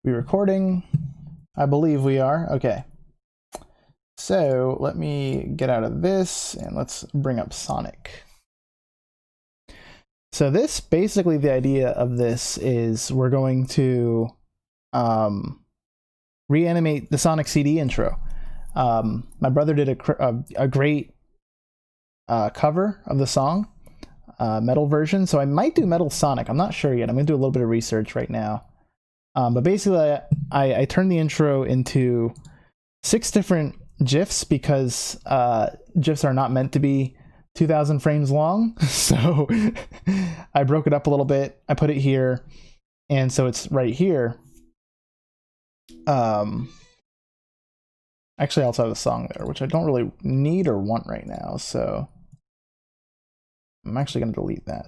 We recording? I believe we are. Okay. So let me get out of this and let's bring up Sonic. So this, basically the idea of this is we're going to reanimate the Sonic CD intro. My brother did a great cover of the song, metal version. So I might do Metal Sonic. I'm not sure yet. I'm going to do a little bit of research right now. But basically, I turned the intro into 6 different GIFs because GIFs are not meant to be 2,000 frames long. So I broke it up a little bit. I put it here, and so it's right here. Actually, I also have a song there, which I don't really need or want right now. So I'm actually going to delete that.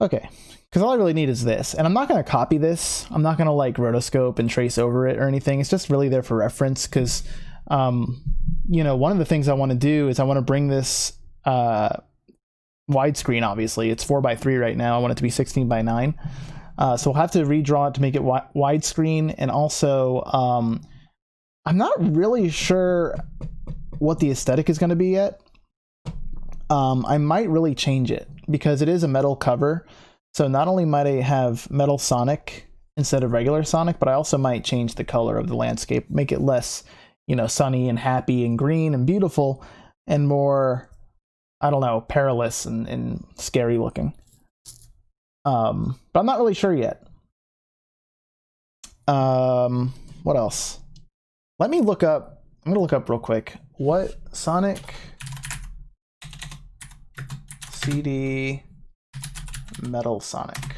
Okay, because all I really need is this, and I'm not going to copy this. I'm not going to like rotoscope and trace over it or anything. It's just really there for reference because, you know, one of the things I want to do is I want to bring this widescreen. Obviously, it's 4:3 right now. I want it to be 16:9. So we'll have to redraw it to make it widescreen, and also I'm not really sure what the aesthetic is going to be yet. I might really change it because it is a metal cover. So not only might I have Metal Sonic instead of regular Sonic, but I also might change the color of the landscape, make it less, you know, sunny and happy and green and beautiful, and more, I don't know, perilous and scary looking. But I'm not really sure yet. What else? Let me look up, I'm going to look up real quick. What Sonic CD Metal Sonic.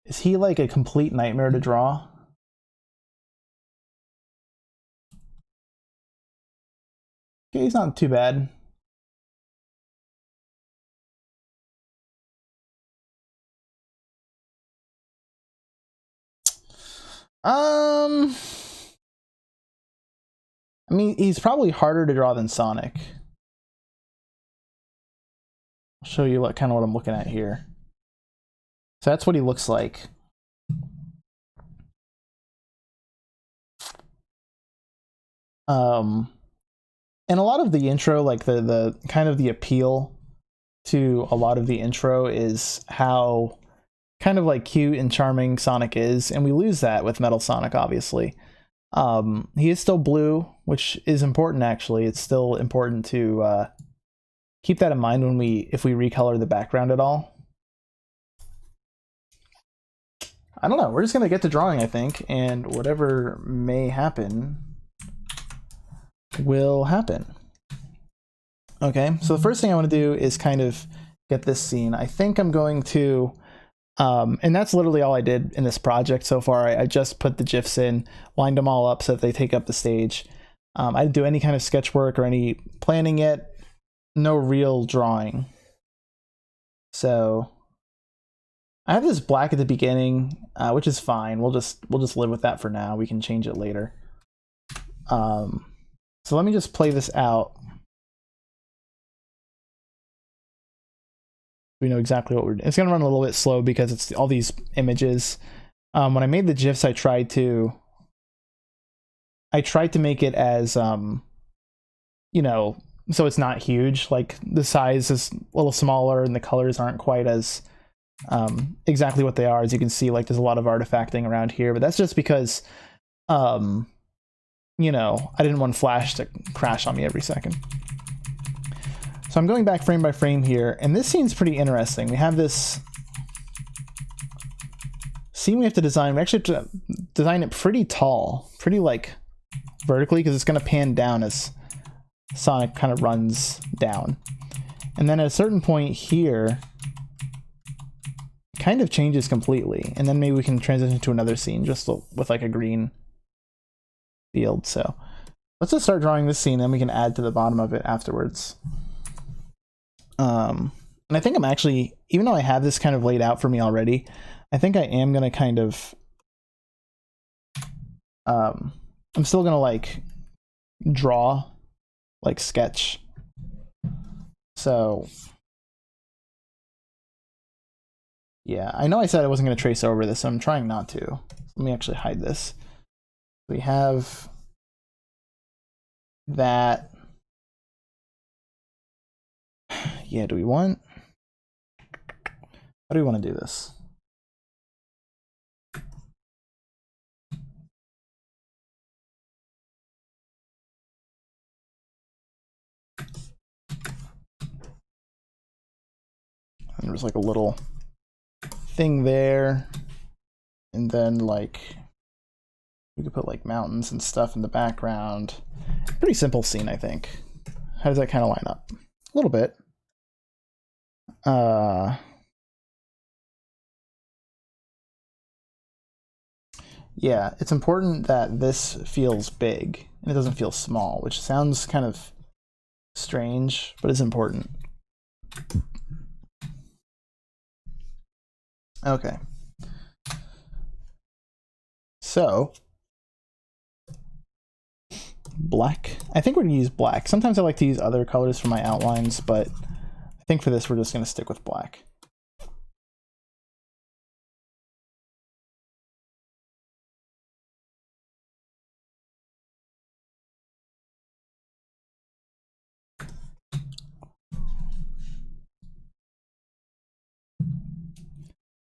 Is he like a complete nightmare to draw? Okay, he's not too bad. I mean, he's probably harder to draw than Sonic. I'll show you what kind of what I'm looking at here. So that's what he looks like. And a lot of the intro, like the kind of the appeal to a lot of the intro is how kind of like cute and charming Sonic is, and we lose that with Metal Sonic, obviously. He is still blue, which is important actually. It's still important to keep that in mind when if we recolor the background at all. I don't know. We're just gonna get to drawing, I think, and whatever may happen will happen. Okay, so the first thing I want to do is kind of get this scene. I think I'm going to, and that's literally all I did in this project so far. I just put the GIFs in, lined them all up so that they take up the stage. I didn't do any kind of sketch work or any planning yet. No real drawing. So I have this black at the beginning, which is fine. We'll just live with that for now. We can change it later. So let me just play this out. We know exactly what we're doing. It's gonna run a little bit slow because it's all these images. When I made the GIFs, I tried to make it as you know, so it's not huge. Like the size is a little smaller and the colors aren't quite as exactly what they are. As you can see, like there's a lot of artifacting around here, but that's just because you know, I didn't want Flash to crash on me every second. So I'm going back frame by frame here, and this scene's pretty interesting. We have this scene we have to design. We actually have to design it pretty tall, pretty like vertically, because it's going to pan down as Sonic kind of runs down. And then at a certain point here, it kind of changes completely. And then maybe we can transition to another scene just with like a green field. So let's just start drawing this scene, then we can add to the bottom of it afterwards. And I think I'm actually, even though I have this kind of laid out for me already, I think I am going to kind of, I'm still going to like draw, like sketch. So Yeah, I know I said I wasn't going to trace over this, so I'm trying not to. Let me actually hide this. We have that. Yeah, do we want? How do we want to do this? And there's like a little thing there, and then like we could put like mountains and stuff in the background. Pretty simple scene, I think. How does that kind of line up? A little bit. Yeah, it's important that this feels big and it doesn't feel small, which sounds kind of strange, but it's important. Okay. So, black. I think we're going to use black. Sometimes I like to use other colors for my outlines, but I think for this we're just going to stick with black.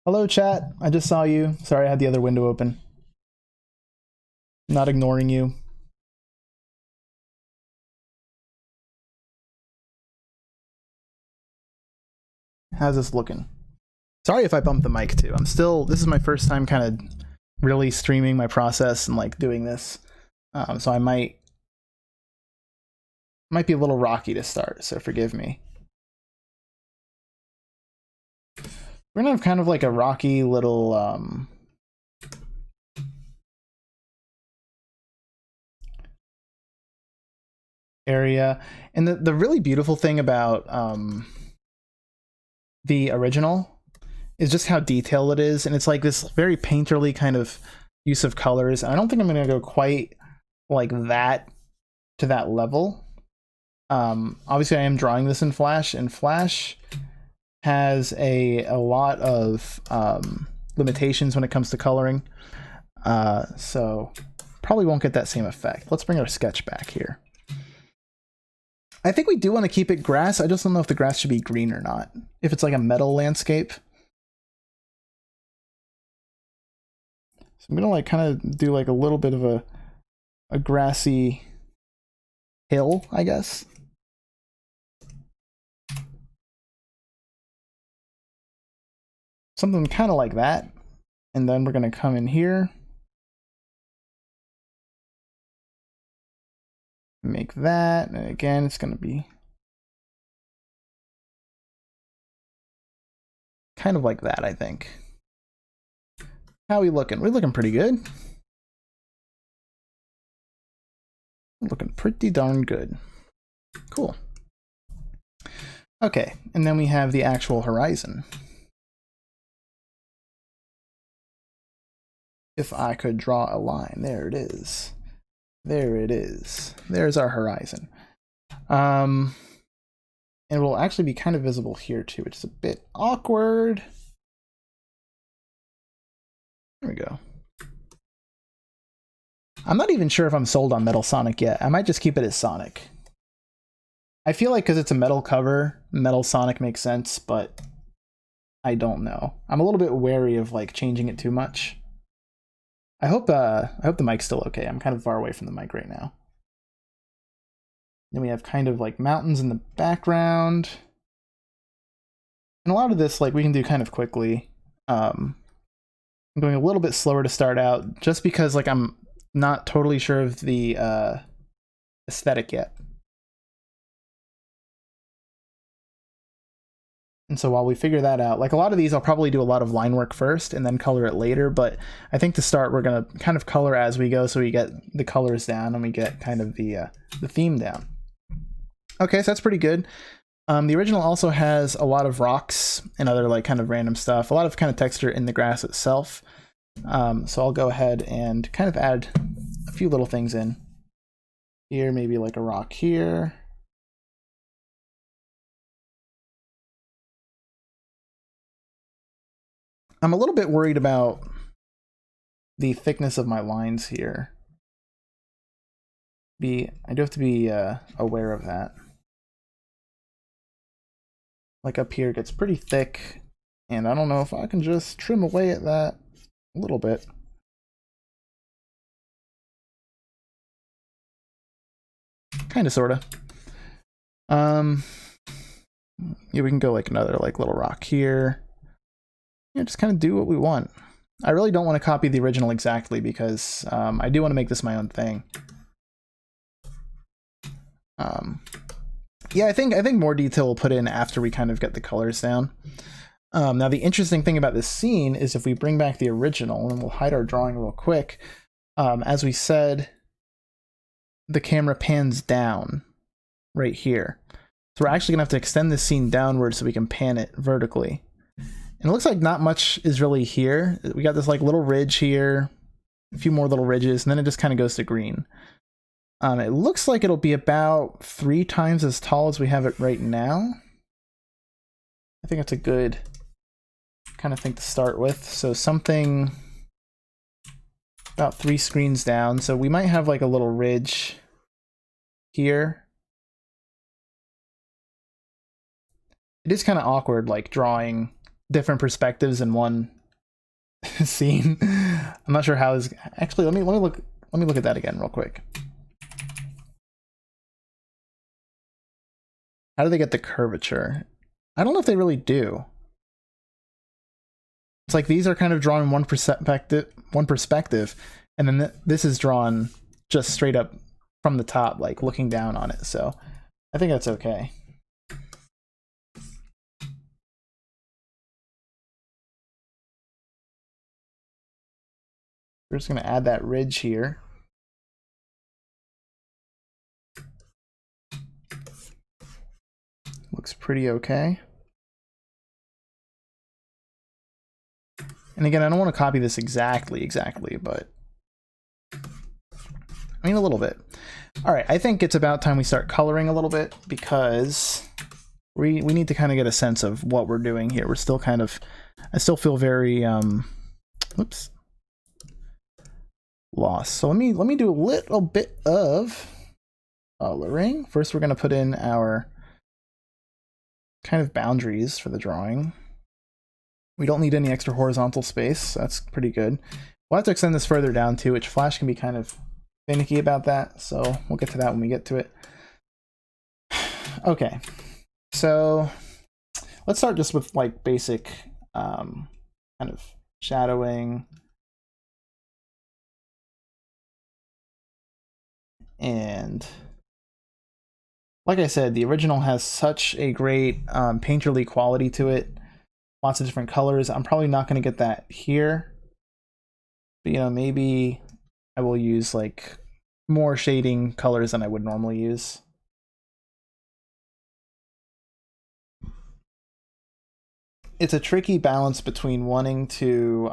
Hello, chat. I just saw you. Sorry, I had the other window open. Not ignoring you. How's this looking? Sorry if I bumped the mic too. This is my first time kind of really streaming my process and like doing this. So I might be a little rocky to start, so forgive me. We're gonna have kind of like a rocky little area. And the really beautiful thing about the original is just how detailed it is, and it's like this very painterly kind of use of colors. And I don't think I'm gonna go quite like that to that level. Obviously I am drawing this in Flash, and Flash has a lot of limitations when it comes to coloring, so probably won't get that same effect. Let's bring our sketch back here. I think we do want to keep it grass. I just don't know if the grass should be green or not, if it's like a metal landscape. So I'm gonna like kind of do like a little bit of a grassy hill, I guess. Something kind of like that. And then we're going to come in here. Make that. And again, it's going to be kind of like that, I think. How are we looking? We're looking pretty good. Looking pretty darn good. Cool. Okay, and then we have the actual horizon. If I could draw a line, there it is. There it is. There's our horizon. And it will actually be kind of visible here too, which is a bit awkward. There we go. I'm not even sure if I'm sold on Metal Sonic yet. I might just keep it as Sonic. I feel like because it's a metal cover, Metal Sonic makes sense, but I don't know. I'm a little bit wary of like changing it too much. I hope the mic's still okay. I'm kind of far away from the mic right now. Then we have kind of like mountains in the background. And a lot of this like we can do kind of quickly. I'm going a little bit slower to start out just because like I'm not totally sure of the aesthetic yet. And so while we figure that out, like a lot of these, I'll probably do a lot of line work first and then color it later. But I think to start, we're going to kind of color as we go. So we get the colors down and we get kind of the theme down. Okay, so that's pretty good. The original also has a lot of rocks and other like kind of random stuff, a lot of kind of texture in the grass itself. So I'll go ahead and kind of add a few little things in here, maybe like a rock here. I'm a little bit worried about the thickness of my lines here. I do have to be aware of that. Like up here, it gets pretty thick, and I don't know if I can just trim away at that a little bit. Kind of, sort of. Yeah, we can go like another like little rock here. Yeah, just kind of do what we want. I really don't want to copy the original exactly because I do want to make this my own thing. Yeah, I think more detail we'll put in after we kind of get the colors down. Now the interesting thing about this scene is if we bring back the original, and we'll hide our drawing real quick, as we said, the camera pans down right here. So we're actually gonna have to extend this scene downward so we can pan it vertically. And it looks like not much is really here. We got this like little ridge here, a few more little ridges, and then it just kind of goes to green. It looks like it'll be about 3 times as tall as we have it right now. I think that's a good kind of thing to start with. So something about 3 screens down. So we might have like a little ridge here. It is kind of awkward, like drawing different perspectives in one scene. I'm not sure how is actually. Let me look at that again real quick. How do they get the curvature? I don't know if they really do. It's like these are kind of drawn in one perspective, and then this is drawn just straight up from the top, like looking down on it. So I think that's okay. We're just going to add that ridge here. Looks pretty okay. And again, I don't want to copy this exactly, but I mean a little bit. All right, I think it's about time we start coloring a little bit because we need to kind of get a sense of what we're doing here. We're still kind of, I still feel very oops, lost. So let me do a little bit of coloring. First, we're going to put in our kind of boundaries for the drawing. We don't need any extra horizontal space. So that's pretty good. We'll have to extend this further down too, which Flash can be kind of finicky about that. So we'll get to that when we get to it. Okay, so let's start just with like basic kind of shadowing. And like I said, the original has such a great painterly quality to it. Lots of different colors. I'm probably not going to get that here. But, you know, maybe I will use like more shading colors than I would normally use. It's a tricky balance between wanting to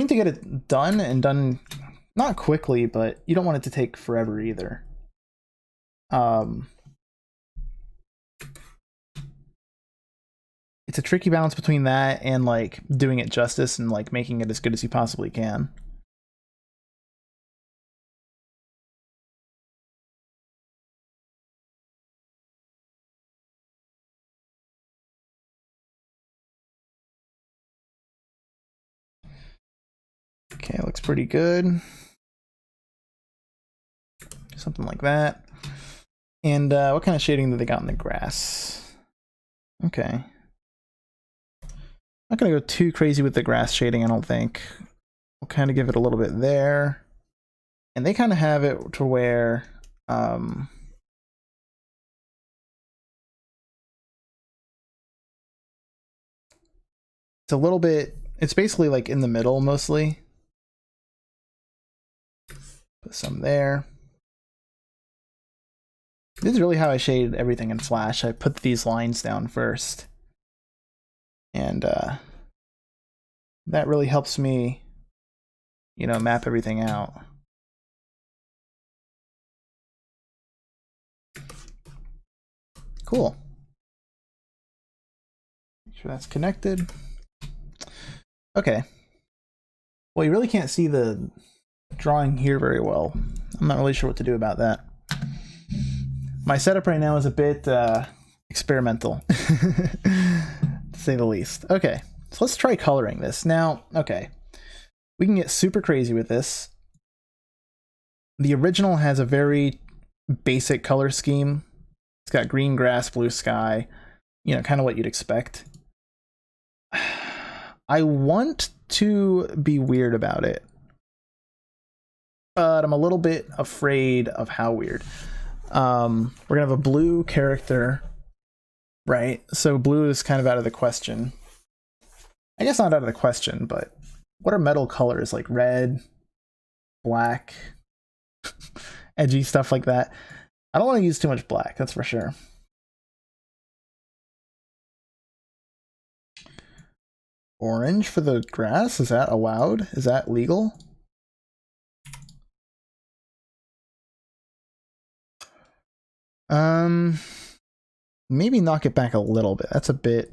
get it done and done not quickly, but you don't want it to take forever either. It's a tricky balance between that and like doing it justice and like making it as good as you possibly can. Okay, looks pretty good. Something like that. And what kind of shading do they got in the grass? Okay. Not gonna go too crazy with the grass shading, I don't think. We'll kind of give it a little bit there. And they kind of have it to where it's a little bit, it's basically like in the middle mostly. Put some there. This is really how I shade everything in Flash. I put these lines down first. And that really helps me, you know, map everything out. Cool. sure that's connected. Okay. Well, you really can't see the drawing here very well. I'm not really sure what to do about that. My setup right now is a bit experimental, to say the least. Okay, so let's try coloring this. Now, okay, we can get super crazy with this. The original has a very basic color scheme. It's got green grass, blue sky, you know, kind of what you'd expect. I want to be weird about it, but I'm a little bit afraid of how weird. We're gonna have a blue character, right? So blue is kind of out of the question. I guess not out of the question, but what are metal colors like red, black, edgy stuff like that? I don't want to use too much black, that's for sure. Orange for the grass, is that allowed? Is that legal? Maybe knock it back a little bit. That's a bit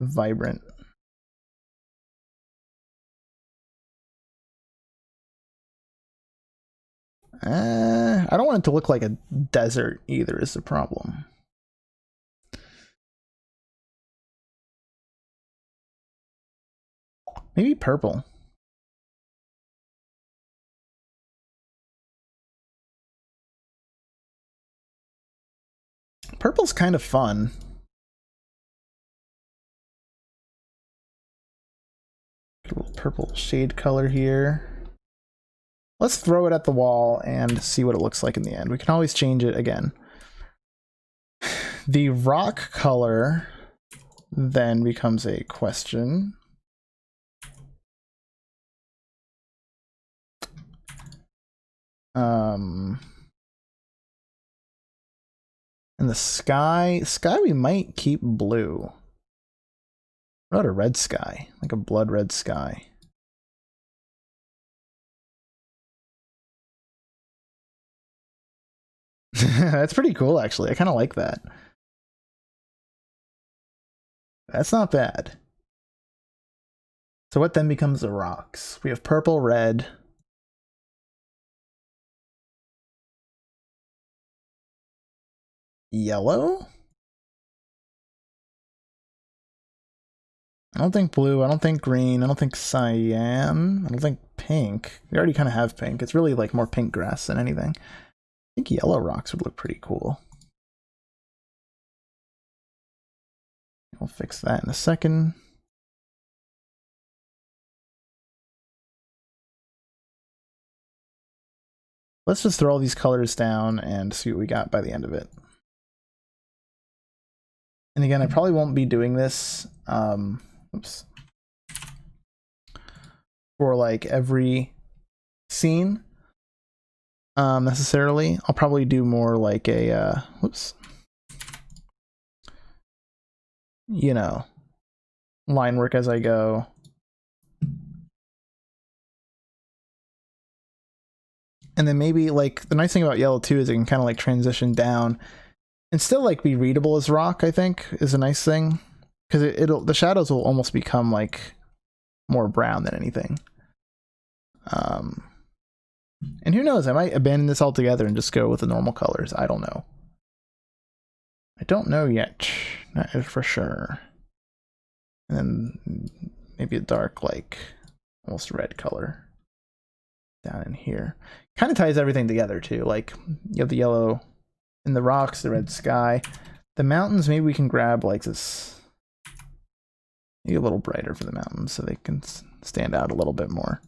vibrant. I don't want it to look like a desert either is the problem. Maybe purple. Purple's kind of fun. Get a little purple shade color here. Let's throw it at the wall and see what it looks like in the end. We can always change it again. The rock color then becomes a question. And the sky we might keep blue. What about a red sky? Like a blood red sky. That's pretty cool, actually. I kind of like that. That's not bad. So what then becomes the rocks? We have purple, red. Yellow? I don't think blue, I don't think green, I don't think cyan, I don't think pink. We already kind of have pink. It's really like more pink grass than anything. I think yellow rocks would look pretty cool. We'll fix that in a second. Let's just throw all these colors down and see what we got by the end of it. And again, I probably won't be doing this oops, for like every scene necessarily. I'll probably do more like a whoops, you know, line work as I go. And then maybe like the nice thing about yellow too is it can kind of like transition down and still like be readable as rock, I think is a nice thing. Because the shadows will almost become like more brown than anything. And who knows, I might abandon this altogether and just go with the normal colors. I don't know. I don't know yet. That is for sure. And then maybe a dark, like almost red color down in here. Kind of ties everything together too. Like you have the yellow in the rocks, the red sky. The mountains, maybe we can grab like this. Maybe a little brighter for the mountains so they can stand out a little bit more.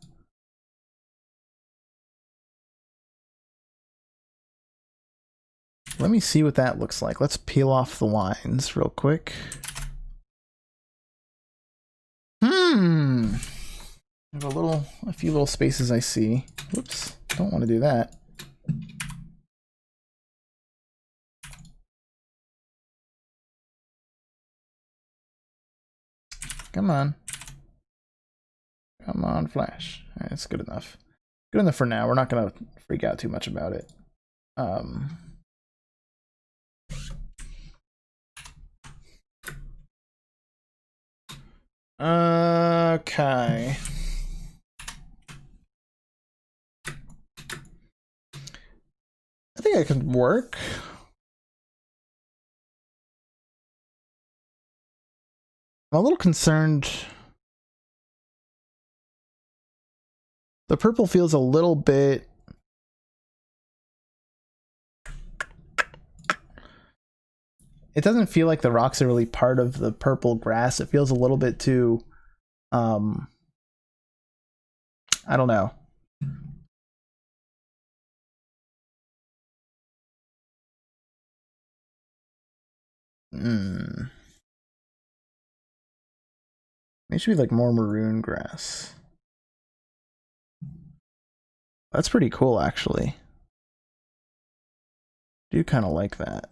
Let me see what that looks like. Let's peel off the lines real quick. I have a few little spaces I see. Whoops, don't want to do that. Come on. Come on, Flash. All right, that's good enough. Good enough for now. We're not going to freak out too much about it. Okay. I think I could work. I'm a little concerned. The purple feels a little bit... It doesn't feel like the rocks are really part of the purple grass. It feels a little bit too... I don't know. It should be like more maroon grass. That's pretty cool, actually. Do kind of like that.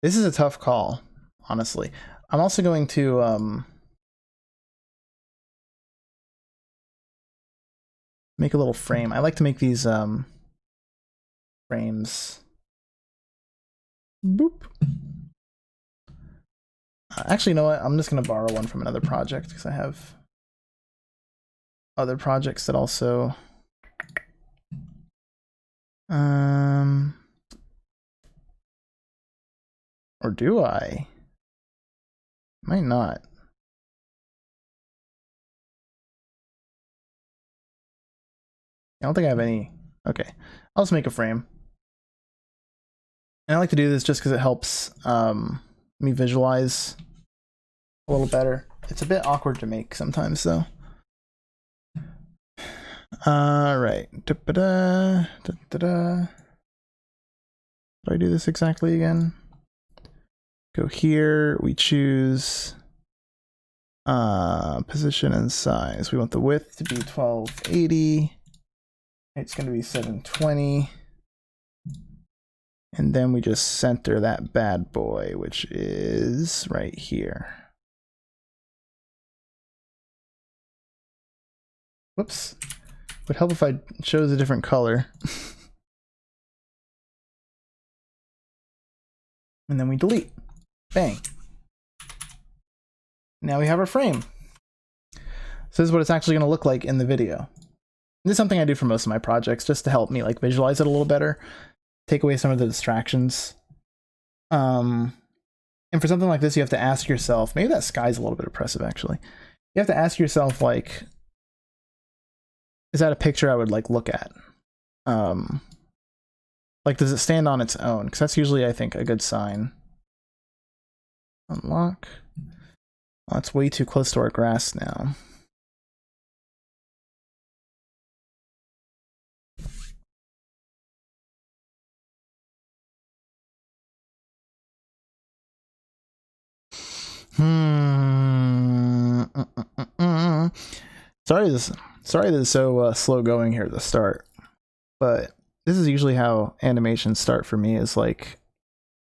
This is a tough call, honestly. I'm also going to make a little frame. I like to make these frames. Boop. Actually, you know what? I'm just going to borrow one from another project because I have other projects that also... Or do I? Might not. I don't think I have any. Okay, I'll just make a frame. And I like to do this just because it helps me visualize a little better. It's a bit awkward to make sometimes, though. Right. Do I do this exactly again? Go here, we choose position and size. We want the width to be 1280. It's going to be 720. And then we just center that bad boy, which is right here. Whoops. Would help if I chose a different color. And then we delete. Bang. Now we have our frame. So this is what it's actually going to look like in the video. This is something I do for most of my projects just to help me like visualize it a little better, take away some of the distractions. And for something like this, you have to ask yourself, maybe that sky's a little bit oppressive actually. You have to ask yourself, like, is that a picture I would like look at? Like, does it stand on its own? Because that's usually, I think, a good sign. Unlock. Well, that's way too close to our grass now. Sorry this is so slow going here at the start, but this is usually how animations start for me, is like,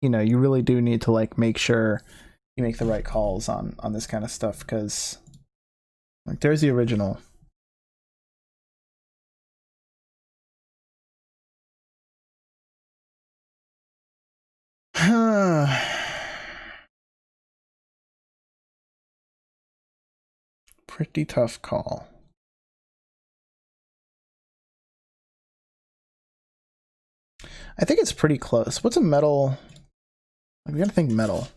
you know, you really do need to like make sure you make the right calls on this kind of stuff, because like there's the original. Pretty tough call. I think it's pretty close. What's a metal? We gotta think metal.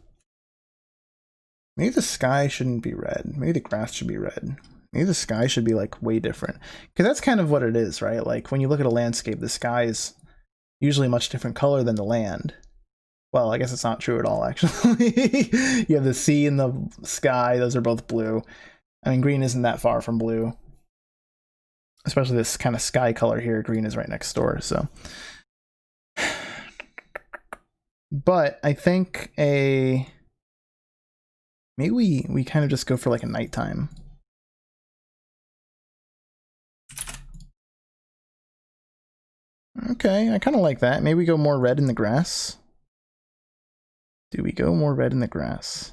Maybe the sky shouldn't be red. Maybe the grass should be red. Maybe the sky should be like way different. Because that's kind of what it is, right? Like when you look at a landscape, the sky is usually a much different color than the land. Well, I guess it's not true at all, actually. You have the sea and the sky. Those are both blue. I mean, green isn't that far from blue. Especially this kind of sky color here. Green is right next door, so. But I think maybe we kind of just go for like a nighttime. Okay, I kind of like that. Maybe we go more red in the grass. Do we go more red in the grass?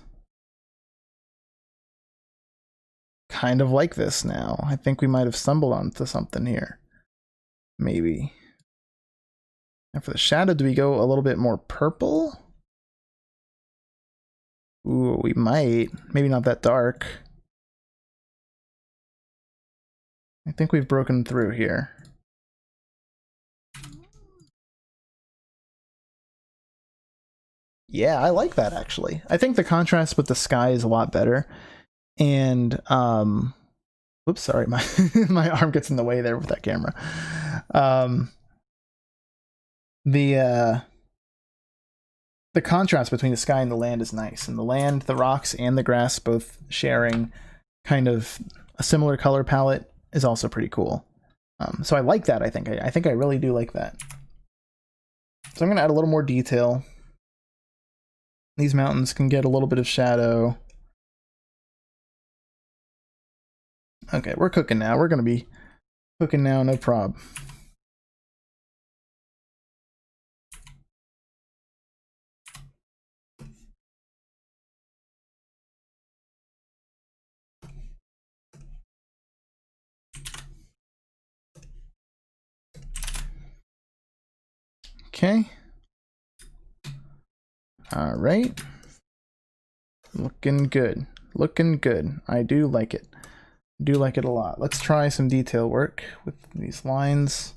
kind of like this now. I think we might have stumbled onto something here. Maybe. And for the shadow, do we go a little bit more purple? Ooh, we might. Maybe not that dark. I think we've broken through here. Yeah, I like that actually. I think the contrast with the sky is a lot better. And whoops, sorry, my my arm gets in the way there with that camera. The contrast between the sky and the land is nice, and the land, the rocks, and the grass both sharing kind of a similar color palette is also pretty cool. So I like that. I think I really do like that. So I'm gonna add a little more detail. These mountains can get a little bit of shadow. Okay, we're cooking now. We're gonna be cooking now, no prob. Okay. All right. Looking good. Looking good. I do like it. Do like it a lot. Let's try some detail work with these lines.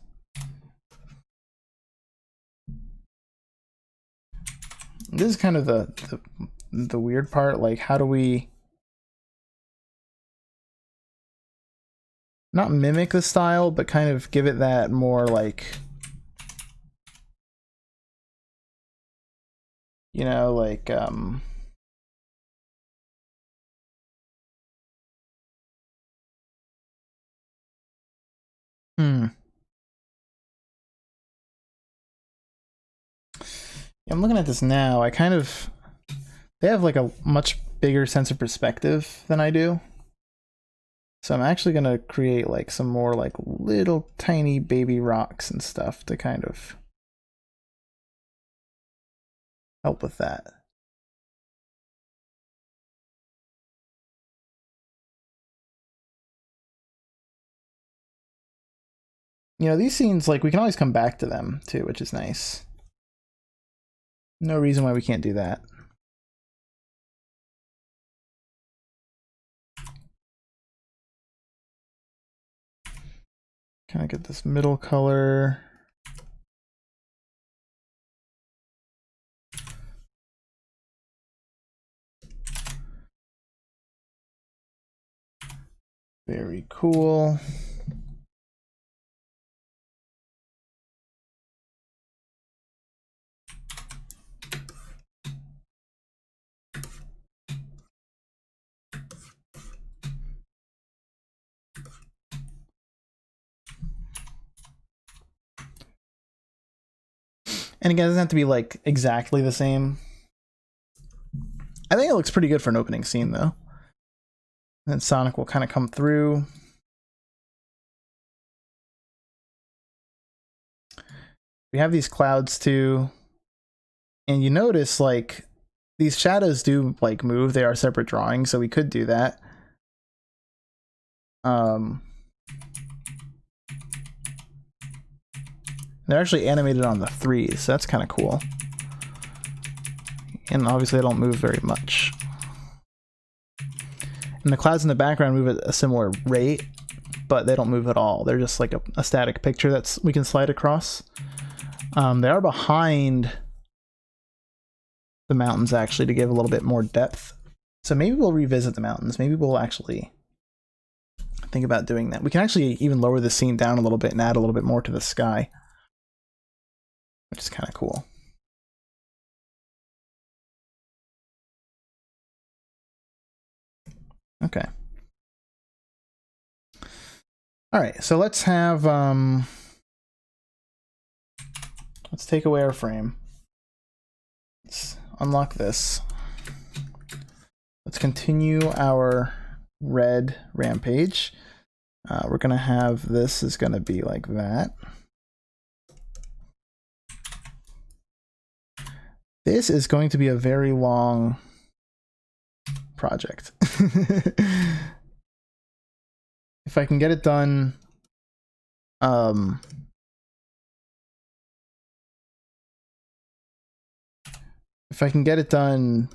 This is kind of the weird part. Like, how do we not mimic the style, but kind of give it that more like, you know, like I'm looking at this now. I kind of, they have like a much bigger sense of perspective than I do. So I'm actually going to create like some more like little tiny baby rocks and stuff to kind of help with that. You know, these scenes, like, we can always come back to them too, which is nice. No reason why we can't do that. Can I get this middle color? Very cool. And again, it doesn't have to be like exactly the same. I think it looks pretty good for an opening scene though. And then Sonic will kind of come through. We have these clouds too. And you notice like these shadows do like move. They are separate drawings, so we could do that. They're actually animated on the 3s, so that's kind of cool. And obviously they don't move very much. And the clouds in the background move at a similar rate, but they don't move at all. They're just like a static picture that's we can slide across. They are behind the mountains actually to give a little bit more depth. So maybe we'll revisit the mountains. Maybe we'll actually think about doing that. We can actually even lower the scene down a little bit and add a little bit more to the sky, which is kind of cool. Okay. All right, so let's have let's take away our frame. Let's unlock this. Let's continue our red rampage. We're gonna have this is gonna be like that. This is going to be a very long project. if I can get it done, if I can get it done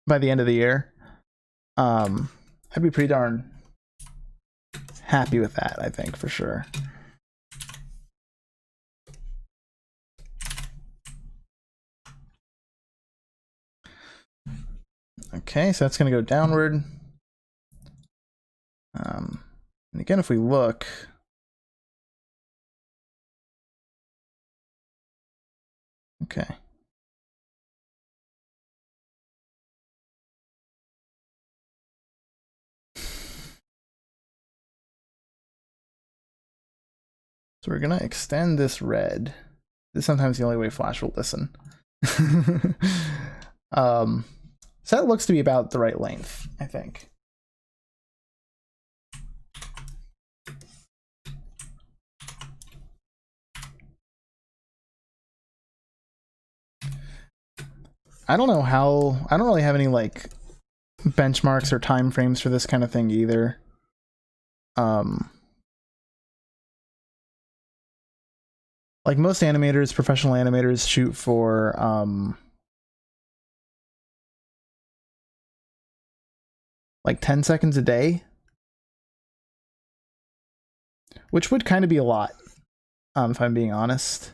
by the end of the year, I'd be pretty darn happy with that, I think, for sure. Okay, so that's going to go downward. And again, if we look, okay. So we're going to extend this red. This is sometimes the only way Flash will listen. So that looks to be about the right length, I think. I don't know how, I don't really have any like benchmarks or time frames for this kind of thing either. Like most animators, professional animators shoot for like 10 seconds a day, which would kind of be a lot, if I'm being honest.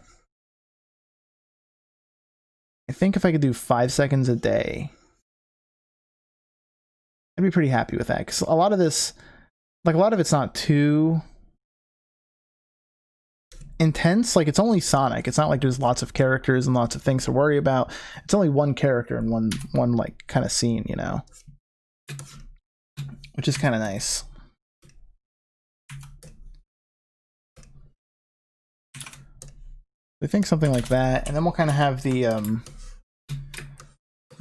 I think if I could do 5 seconds a day, I'd be pretty happy with that, because a lot of this, like a lot of it's not too intense. Like it's only Sonic. It's not like there's lots of characters and lots of things to worry about. It's only one character and one like kind of scene, you know, which is kind of nice. We think something like that, and then we'll kind of have the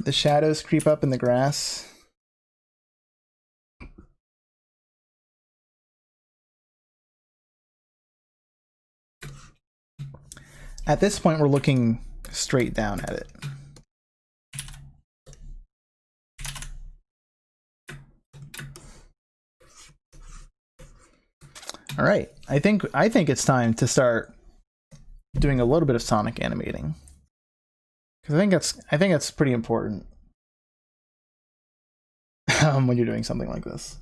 shadows creep up in the grass. At this point, we're looking straight down at it. All right, I think it's time to start doing a little bit of Sonic animating, because I think that's pretty important when you're doing something like this.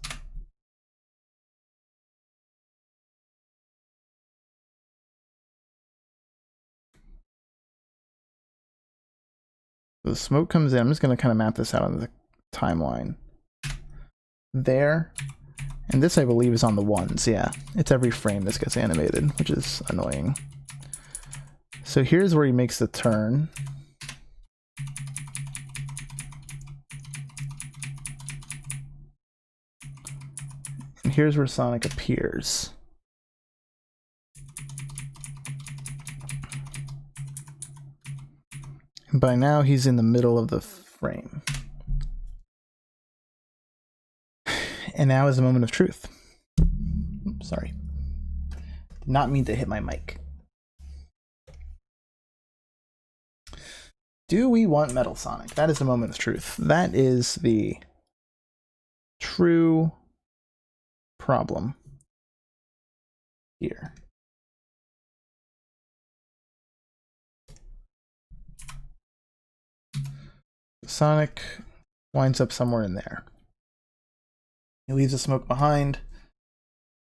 The smoke comes in. I'm just going to kind of map this out on the timeline. There. And this, I believe, is on the ones. Yeah, it's every frame this gets animated, which is annoying. So here's where he makes the turn. And here's where Sonic appears. By now, he's in the middle of the frame. And now is the moment of truth. Oops, sorry. Did not mean to hit my mic. Do we want Metal Sonic? That is the moment of truth. That is the true problem here. Sonic winds up somewhere in there. He leaves the smoke behind.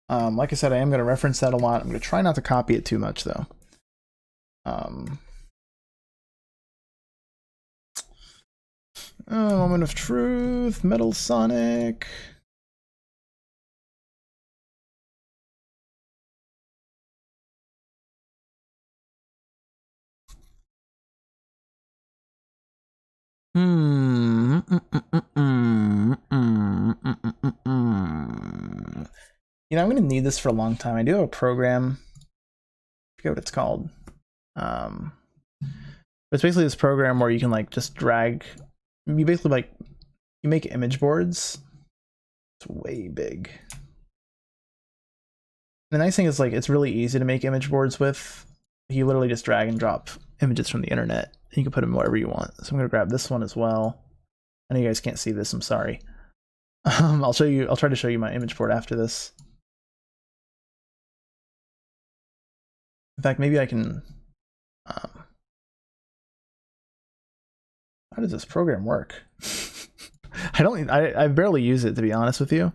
Like I said, I am going to reference that a lot. I'm going to try not to copy it too much, though. Moment of truth, Metal Sonic. You know, I'm going to need this for a long time. I do have a program. I forget what it's called. But it's basically this program where you can like just drag. You basically like you make image boards. It's way big. The nice thing is like it's really easy to make image boards with. You literally just drag and drop images from the internet. And you can put them wherever you want. So I'm going to grab this one as well. I know you guys can't see this. I'm sorry. I'll try to show you my image board after this. In fact, maybe I can. How does this program work? I barely use it, to be honest with you.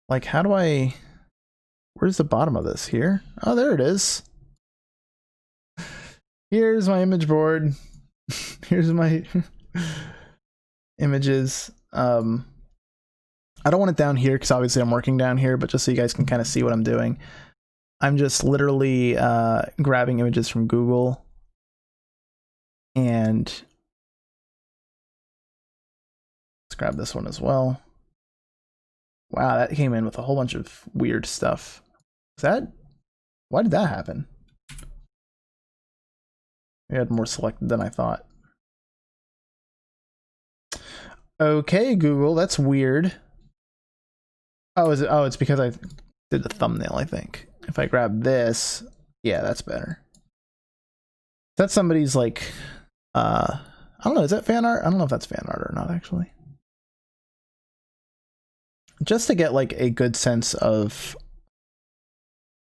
Like, how do I? Where's the bottom of this? Here? Oh, there it is. Here's my image board. Here's my images. I don't want it down here because obviously I'm working down here, but just so you guys can kind of see what I'm doing. I'm just literally grabbing images from Google and let's grab this one as well. Wow, that came in with a whole bunch of weird stuff. Why did that happen? We had more selected than I thought. Okay, Google, that's weird. Oh, is it? Oh, it's because I did the thumbnail, I think. If I grab this, yeah, that's better. That's somebody's like, I don't know, is that fan art? I don't know if that's fan art or not, actually. Just to get like a good sense of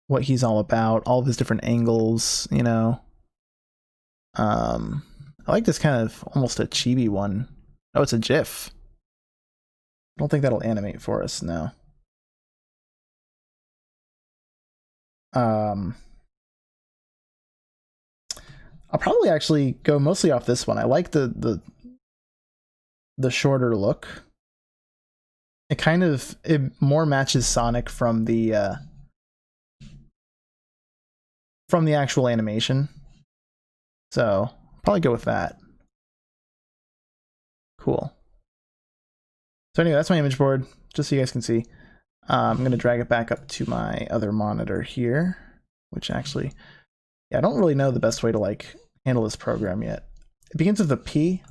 what he's all about, all of his different angles, you know. I like this kind of almost a chibi one. Oh, it's a GIF. I don't think that'll animate for us now. I'll probably actually go mostly off this one. I like the shorter look. It more matches Sonic from the actual animation. So probably go with that. Cool. So anyway, that's my image board, just so you guys can see. I'm going to drag it back up to my other monitor here, which actually, yeah, I don't really know the best way to like handle this program yet. It begins with a P.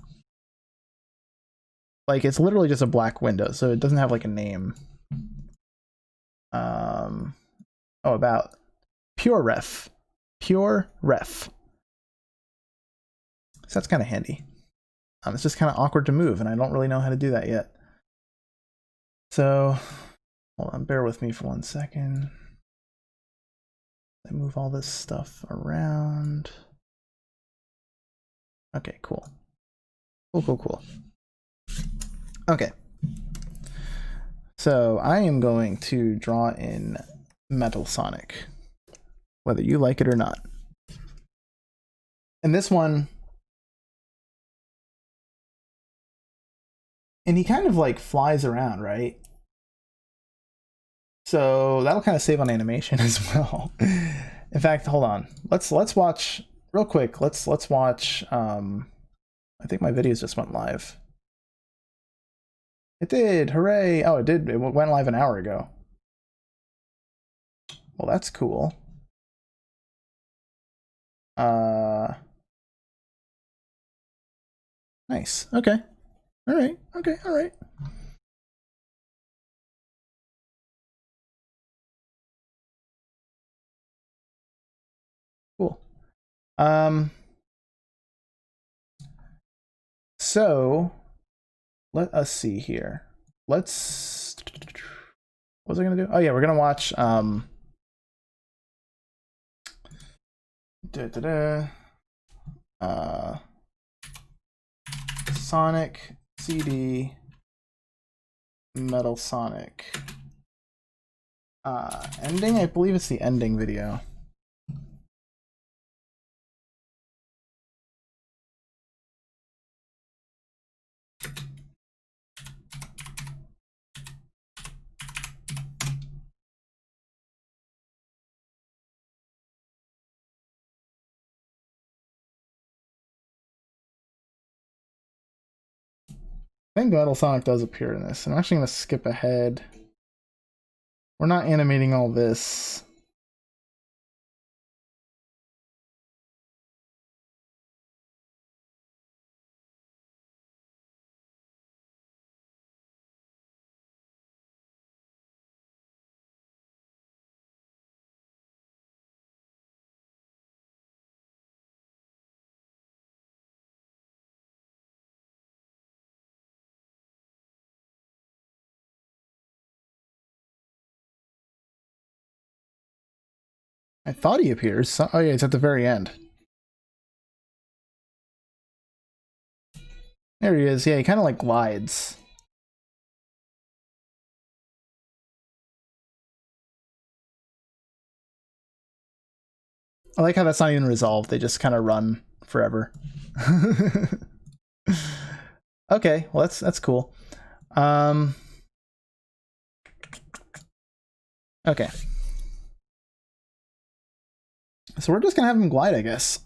Like, it's literally just a black window, so it doesn't have like a name. Oh, about PureRef. PureRef. So that's kind of handy. It's just kind of awkward to move, and I don't really know how to do that yet. So, hold on, bear with me for 1 second. I move all this stuff around. Okay, cool. Cool. Okay. So I am going to draw in Metal Sonic, whether you like it or not. And this one, and he kind of like flies around, right? So that'll kind of save on animation as well. In fact, hold on. Let's watch real quick. Let's watch. I think my videos just went live. It did. Hooray! Oh, it did. It went live an hour ago. Well, that's cool. Nice. Okay. All right. Okay. All right. Cool. So let us see here. What was I gonna do? Oh yeah, we're gonna watch Sonic CD Metal Sonic ending. I believe it's the ending video. I think Metal Sonic does appear in this. And I'm actually going to skip ahead. We're not animating all this. I thought he appears. Oh yeah, it's at the very end. There he is. Yeah, he kind of like glides. I like how that's not even resolved. They just kind of run forever. Okay, well that's cool. Okay. So we're just gonna have him glide, I guess.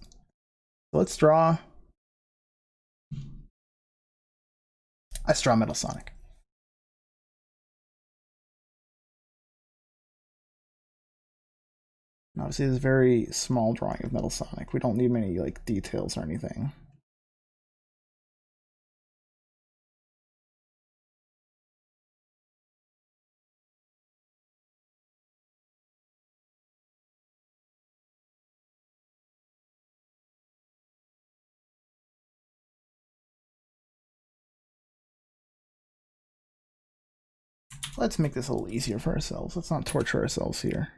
So let's draw. Let's draw Metal Sonic. Obviously, this is a very small drawing of Metal Sonic. We don't need many like details or anything. Let's make this a little easier for ourselves. Let's not torture ourselves here.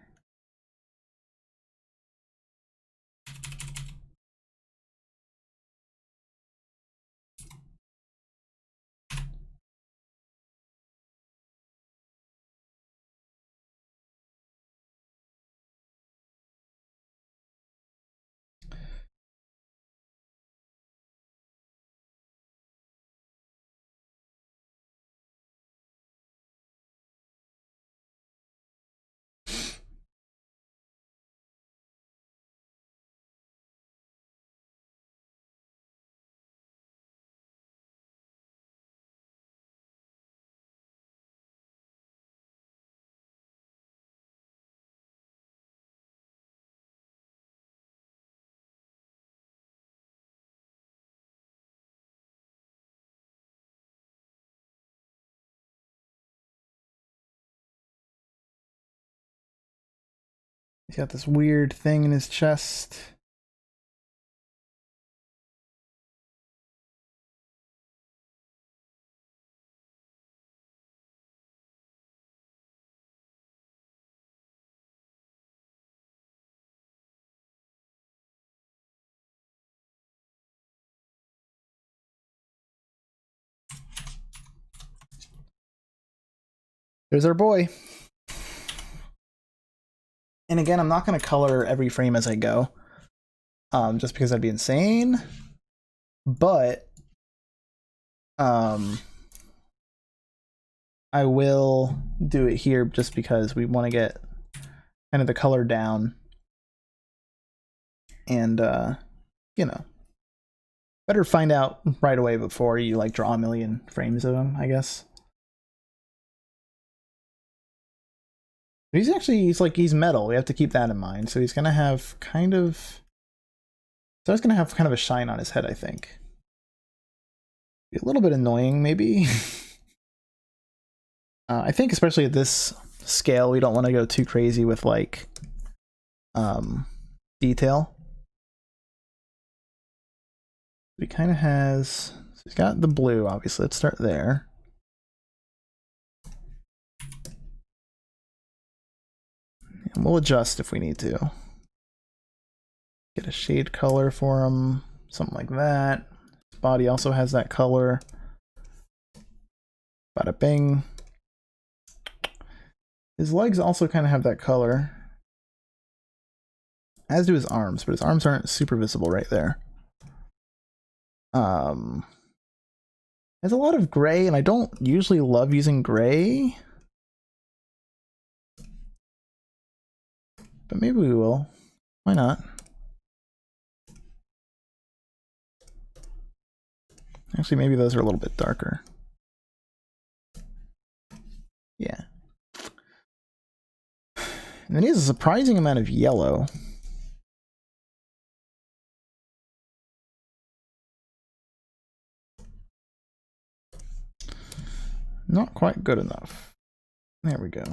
He's got this weird thing in his chest. There's our boy. And again, I'm not going to color every frame as I go, just because that'd be insane. But I will do it here just because we want to get kind of the color down. And, you know, better find out right away before you like draw a million frames of him, I guess. But he's metal. We have to keep that in mind. So he's gonna have kind of, so he's gonna have kind of a shine on his head, I think. Be a little bit annoying, maybe. I think especially at this scale, we don't want to go too crazy with like detail. He kind of has, so he's got the blue, obviously. Let's start there. And we'll adjust if we need to. Get a shade color for him, something like that. His body also has that color. Bada bing. His legs also kind of have that color. As do his arms, but his arms aren't super visible right there. There's a lot of gray, and I don't usually love using gray. But maybe we will. Why not? Actually, maybe those are a little bit darker. Yeah. And then he has a surprising amount of yellow. Not quite good enough. There we go.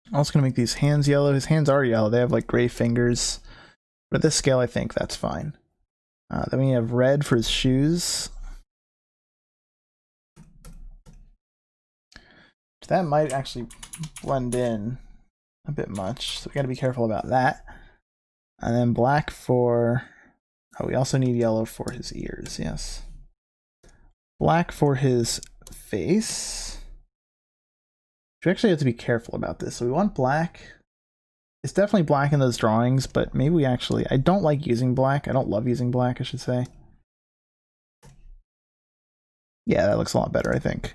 I'm also going to make these hands yellow. His hands are yellow. They have like gray fingers. But at this scale, I think that's fine. Then we have red for his shoes. That might actually blend in. a bit much, so we got to be careful about that. And then black for, oh, we also need yellow for his ears, yes. Black for his face. We actually have to be careful about this. So we want black. It's definitely black in those drawings, but maybe we actually, I don't like using black. I don't love using black, I should say. Yeah, that looks a lot better, I think.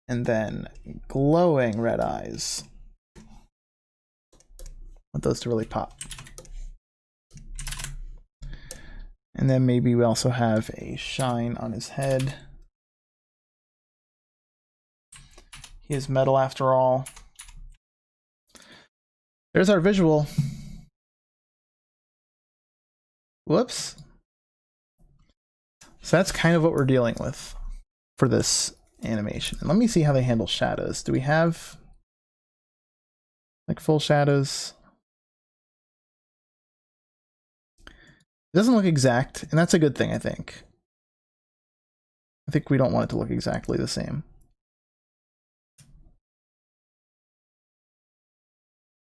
And then glowing red eyes. Want those to really pop. And then maybe we also have a shine on his head. He is metal after all. There's our visual. Whoops. So that's kind of what we're dealing with for this animation. And let me see how they handle shadows. Do we have like full shadows? It doesn't look exact, and that's a good thing, I think. I think we don't want it to look exactly the same.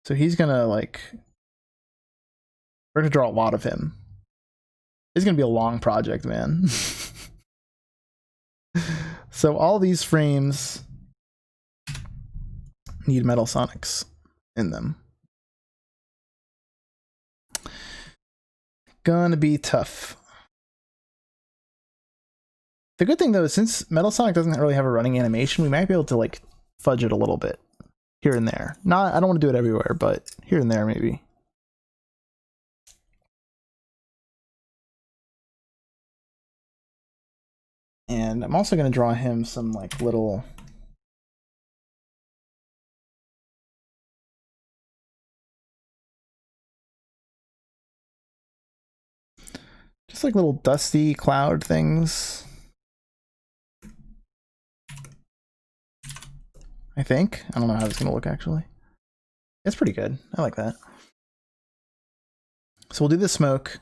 So he's gonna like, we're gonna draw a lot of him. It's gonna be a long project, man. So all these frames need Metal Sonics in them. Gonna be tough. The good thing though is since Metal Sonic doesn't really have a running animation, we might be able to like fudge it a little bit here and there. Not, I don't want to do it everywhere, but here and there maybe. And I'm also going to draw him some like little just like little dusty cloud things. I think. I don't know how it's going to look actually. It's pretty good. I like that. So we'll do the smoke.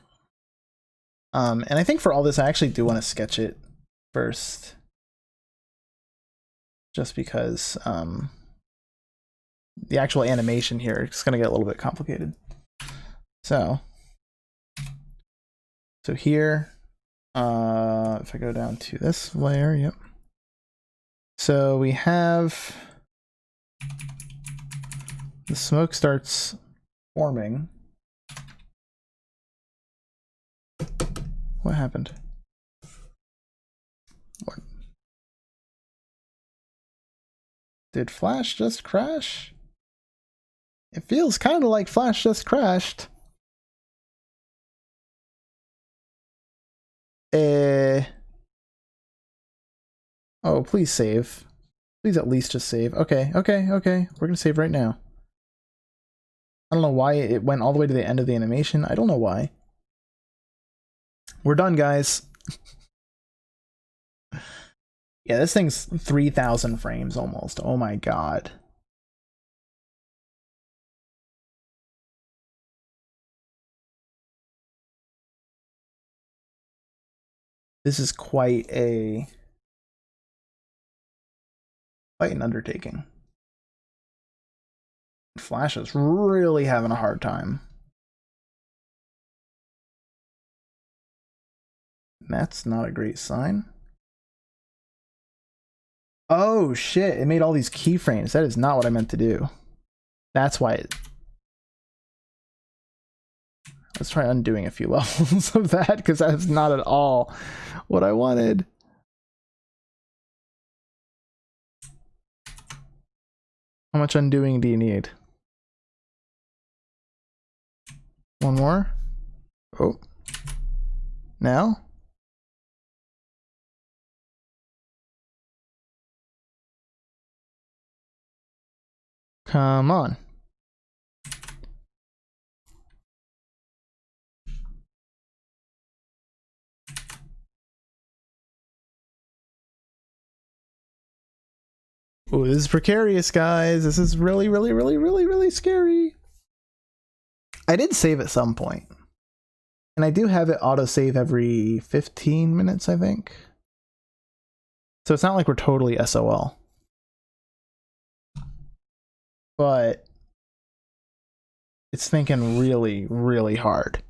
And I think for all this, I actually do want to sketch it first. Just because the actual animation here is going to get a little bit complicated. So here, if I go down to this layer, yep. So we have the smoke starts forming. What happened? What? Did Flash just crash? It feels kind of like Flash just crashed. Oh, please save. Please at least just save. Okay. We're gonna save right now. I don't know why it went all the way to the end of the animation. I don't know why. We're done, guys. Yeah, this thing's 3,000 frames almost. Oh my god. This is quite an undertaking. Flash is really having a hard time. That's not a great sign. Oh shit, it made all these keyframes. That is not what I meant to do. That's why it... Let's try undoing a few levels of that, because that's not at all what I wanted. How much undoing do you need? One more? Oh. Now? Come on. Oh, this is precarious, guys. This is really, really, really, really, really scary. I did save at some point. And I do have it auto-save every 15 minutes, I think. So it's not like we're totally SOL. but it's thinking really, really hard.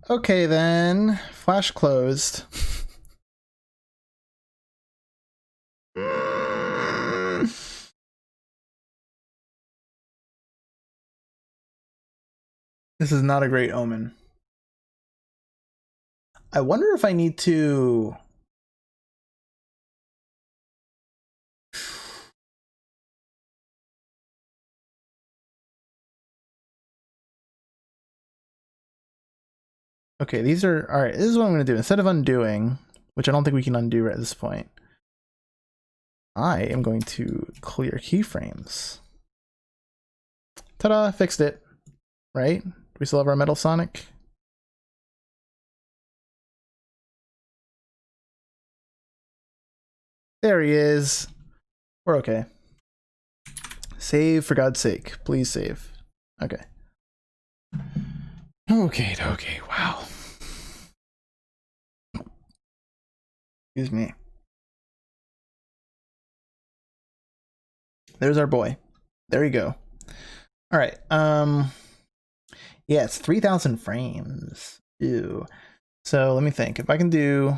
Okay then, Flash closed. This is not a great omen. I wonder if I need to... Okay, these are... Alright, this is what I'm going to do. Instead of undoing, which I don't think we can undo at this point, I am going to clear keyframes. Ta-da! Fixed it. Right? Do we still have our Metal Sonic? There he is. We're okay. Save, for God's sake. Please save. Okay. Okay, wow. Excuse me. There's our boy. There you go. All right. Yeah, it's 3,000 frames. Ew. So let me think. If I can do...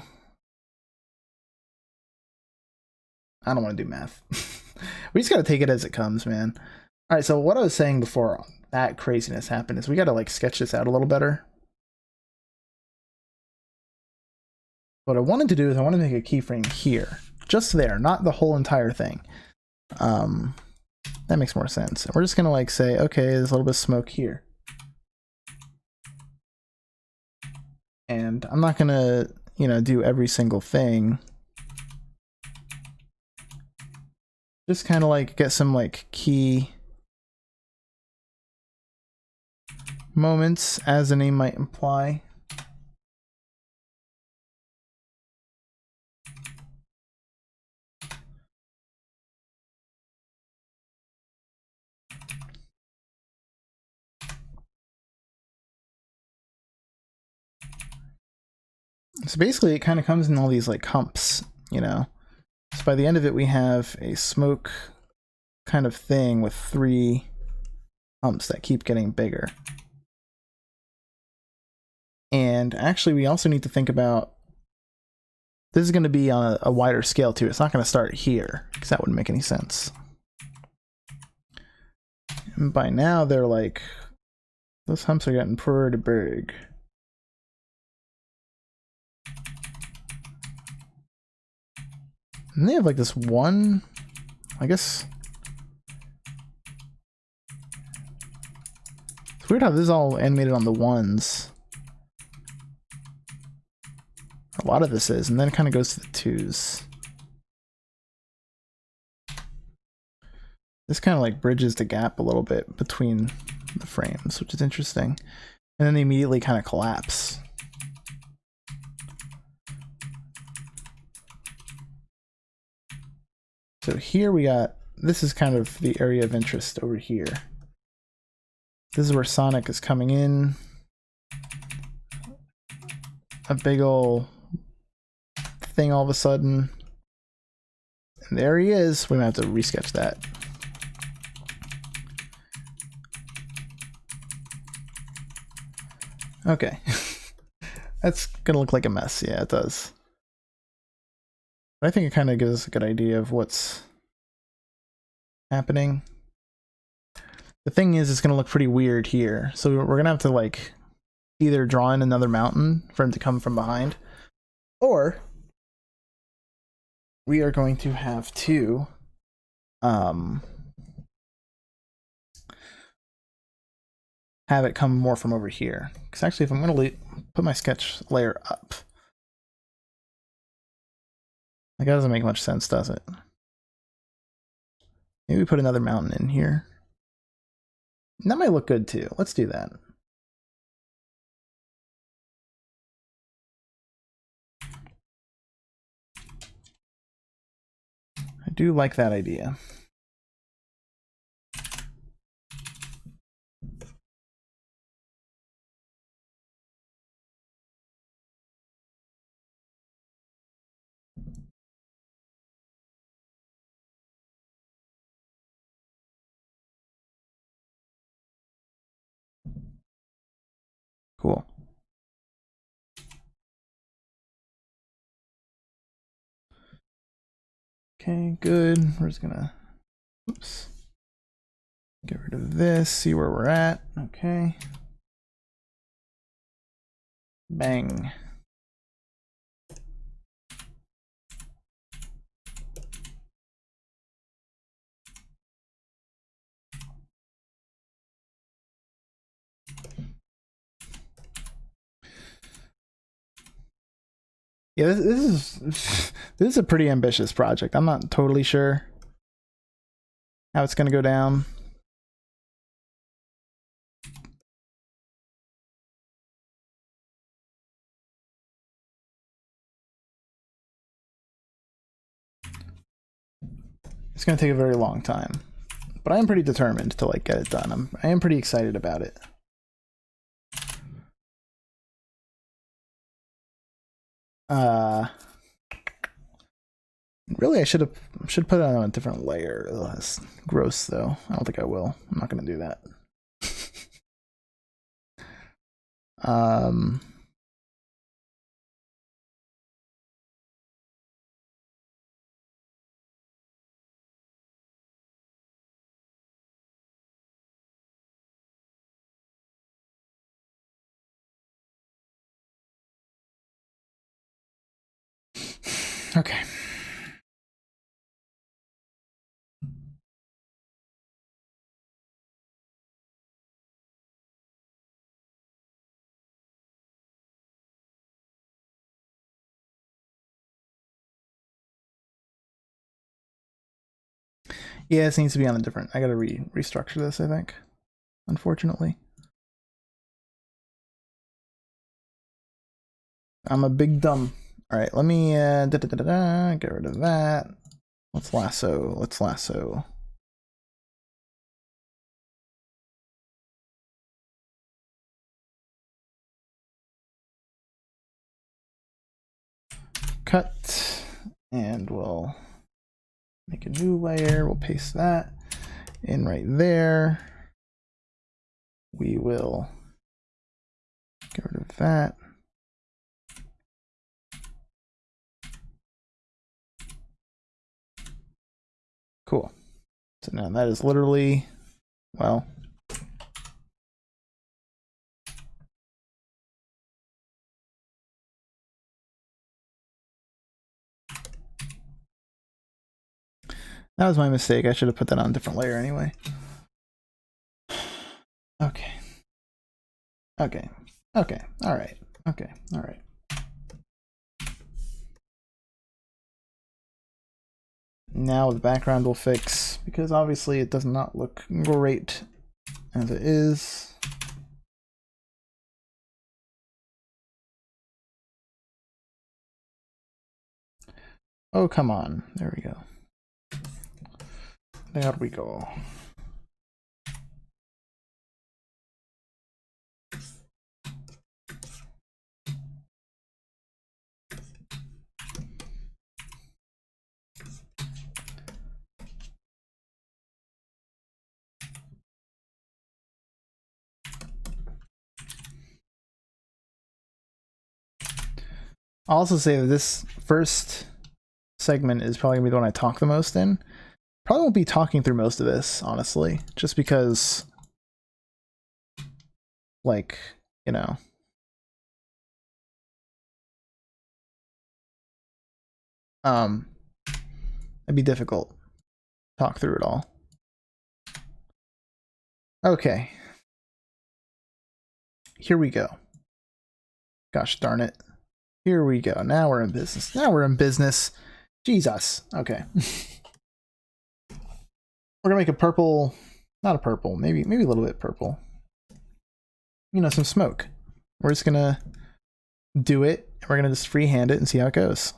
I don't want to do math. We just got to take it as it comes, man. All right, so what I was saying before that craziness happened is we got to like sketch this out a little better. What I wanted to do is I want to make a keyframe here. Just there, not the whole entire thing. That makes more sense. We're just going to like say, okay, there's a little bit of smoke here. And I'm not going to, you know, do every single thing. Just kind of like get some like key moments, as the name might imply. So basically it kind of comes in all these like humps, you know. So by the end of it we have a smoke kind of thing with 3 humps that keep getting bigger. And actually we also need to think about, this is going to be on a wider scale too. It's not going to start here because that wouldn't make any sense. And by now they're like, those humps are getting pretty big. And they have like this one, I guess. It's weird how this is all animated on the ones. A lot of this is, and then it kind of goes to the 2s. This kind of like bridges the gap a little bit between the frames, which is interesting. And then they immediately kind of collapse. So here we got, this is kind of the area of interest over here. This is where Sonic is coming in. A big ol' thing all of a sudden. And there he is. We might have to resketch that. Okay. That's gonna look like a mess. Yeah, it does. But I think it kind of gives us a good idea of what's happening. The thing is, it's going to look pretty weird here. So we're going to have to like either draw in another mountain for him to come from behind, or we are going to have to have it come more from over here. Because actually, if I'm going to put my sketch layer up, like, that doesn't make much sense, does it? Maybe we put another mountain in here. That might look good too. Let's do that. I do like that idea. Cool. Okay, good. We're just gonna, oops. Get rid of this, see where we're at. Okay. Bang. Yeah, this is a pretty ambitious project. I'm not totally sure how it's gonna go down. It's gonna take a very long time, but I am pretty determined to like get it done. I am pretty excited about it. Really, I should put it on a different layer. Ugh, that's gross, though. I don't think I will. I'm not gonna do that. Okay. Yeah, this needs to be on a different. I gotta restructure this, I think. Unfortunately. I'm a big dumb. Alright, let me get rid of that. Let's lasso. Cut, and we'll make a new layer. We'll paste that in right there. We will get rid of that. Cool. So now that is literally, well, that was my mistake. I should have put that on a different layer anyway. Okay. Okay. Okay. All right. Okay. All right. Now the background will fix, because obviously it does not look great as it is. Oh, come on. There we go. There we go. I'll also say that this first segment is probably gonna be the one I talk the most in. Probably won't be talking through most of this, honestly, just because, like, you know, it'd be difficult to talk through it all. Okay. Here we go. Gosh darn it. Here we go. Now we're in business. Now we're in business. Jesus. Okay. We're gonna make a purple, not a purple, maybe a little bit purple. You know, some smoke. We're just gonna do it, and we're gonna just freehand it and see how it goes.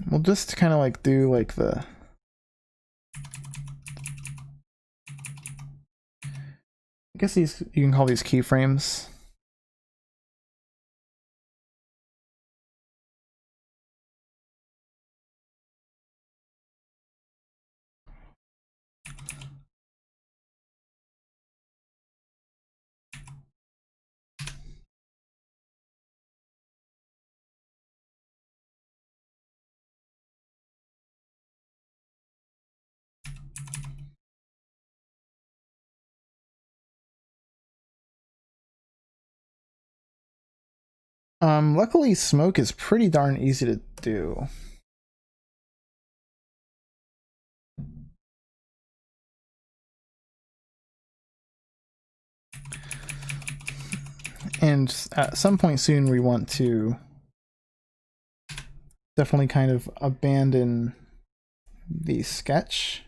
We'll just kind of like do like the, I guess these, you can call these keyframes. Luckily smoke is pretty darn easy to do. And at some point soon we want to definitely kind of abandon the sketch.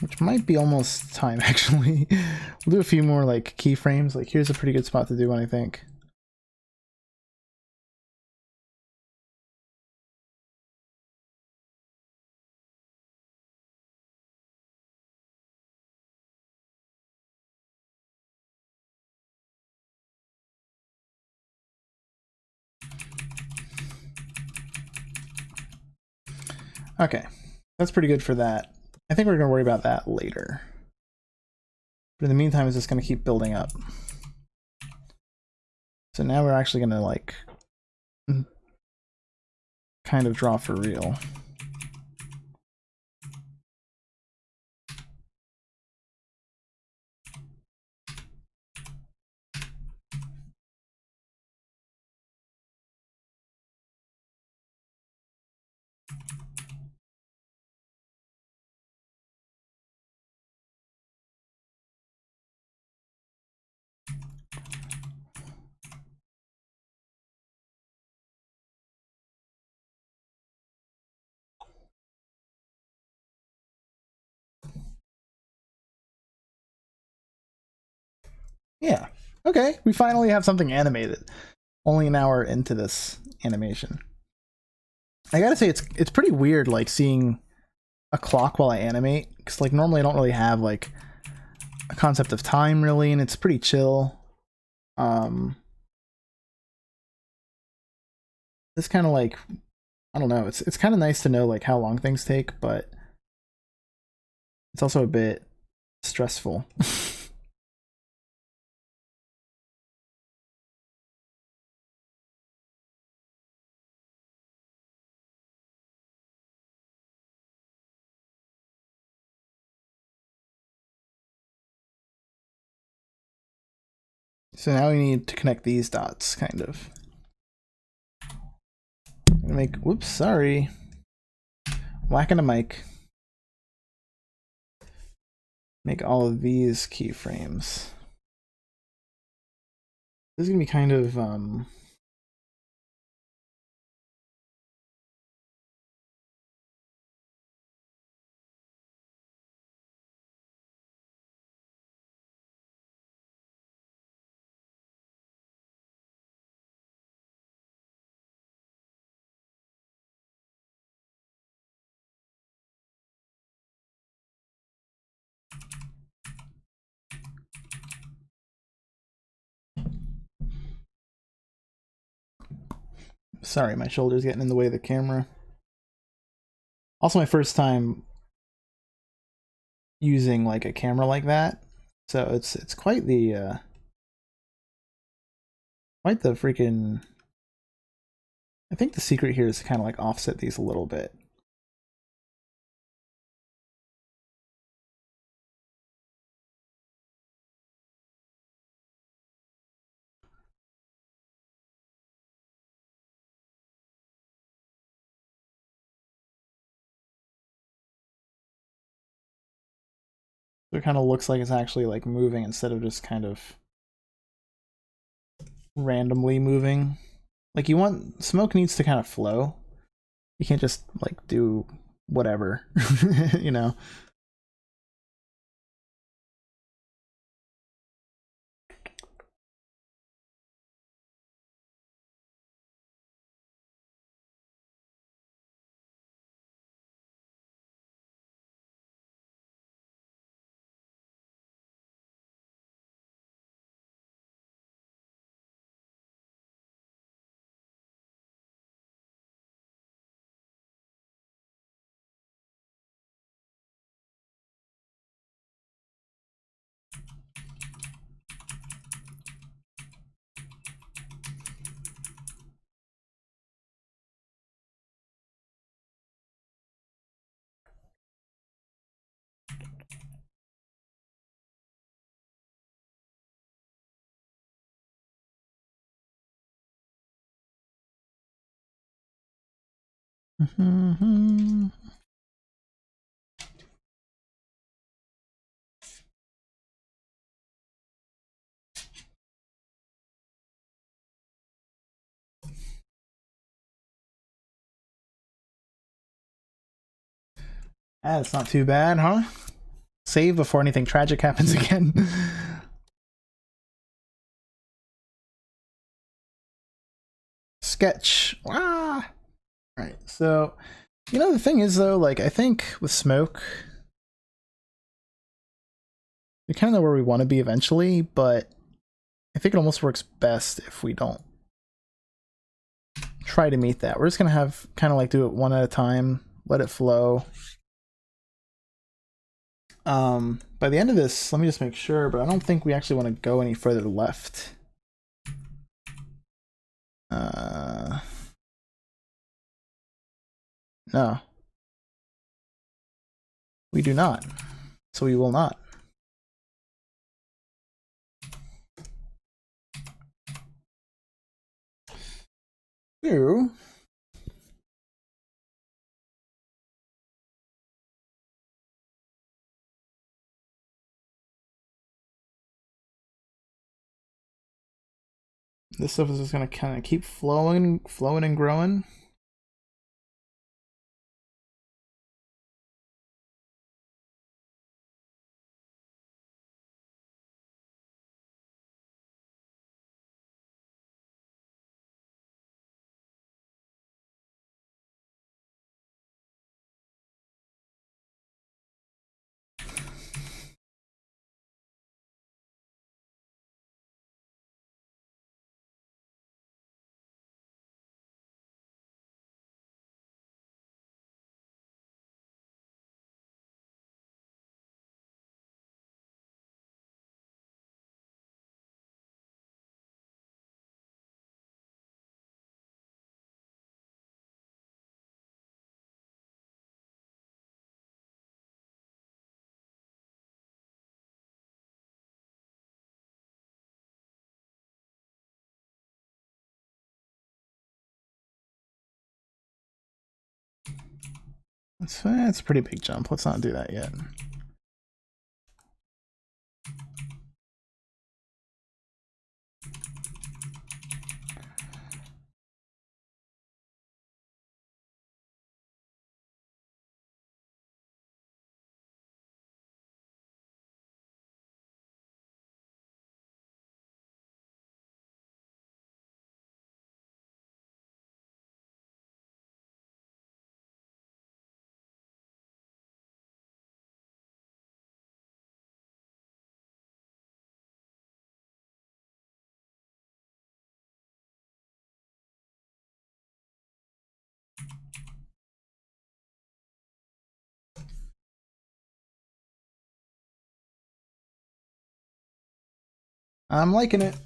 Which might be almost time, actually. We'll do a few more like keyframes. Like here's a pretty good spot to do one, I think. Okay, that's pretty good for that. I think we're gonna worry about that later. But in the meantime, it's just gonna keep building up. So now we're actually gonna like kind of draw for real. Yeah. Okay, we finally have something animated. Only an hour into this animation. I gotta say, it's pretty weird, like seeing a clock while I animate, because like normally I don't really have like a concept of time really, and it's pretty chill. It's kind of like, I don't know. It's kind of nice to know like how long things take, but it's also a bit stressful. So now we need to connect these dots, kind of. Make, whoops, sorry. Whacking a mic. Make all of these keyframes. This is gonna be kind of sorry, my shoulder's getting in the way of the camera. Also my first time using like a camera like that. So it's quite the freaking, I think the secret here is to kind of like offset these a little bit. It kind of looks like it's actually like moving instead of just kind of randomly moving. Like you want smoke needs to kind of flow. You can't just like do whatever, you know. That's not too bad, huh? Save before anything tragic happens again. Sketch. Ah. Alright, so you know the thing is though, like I think with smoke we kind of know where we want to be eventually, but I think it almost works best if we don't try to meet that. We're just gonna have kind of like do it one at a time, let it flow. By the end of this, let me just make sure, but I don't think we actually want to go any further left. No. We do not. So we will not. So, this stuff is just gonna kind of keep flowing and growing. That's a pretty big jump. Let's not do that yet. I'm liking it.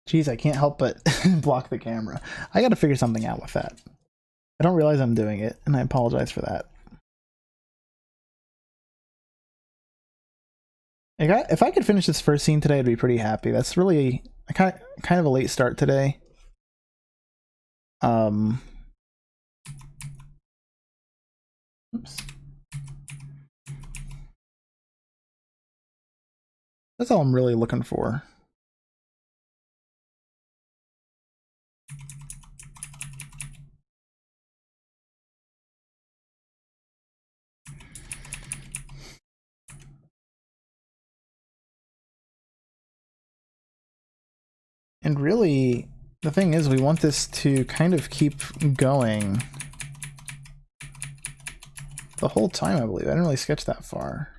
Geez, I can't help but block the camera. I gotta figure something out with that. I don't realize I'm doing it, and I apologize for that. If I could finish this first scene today, I'd be pretty happy. That's really kind of a late start today. Oops. That's all I'm really looking for. And really, the thing is, we want this to kind of keep going the whole time, I believe. I didn't really sketch that far.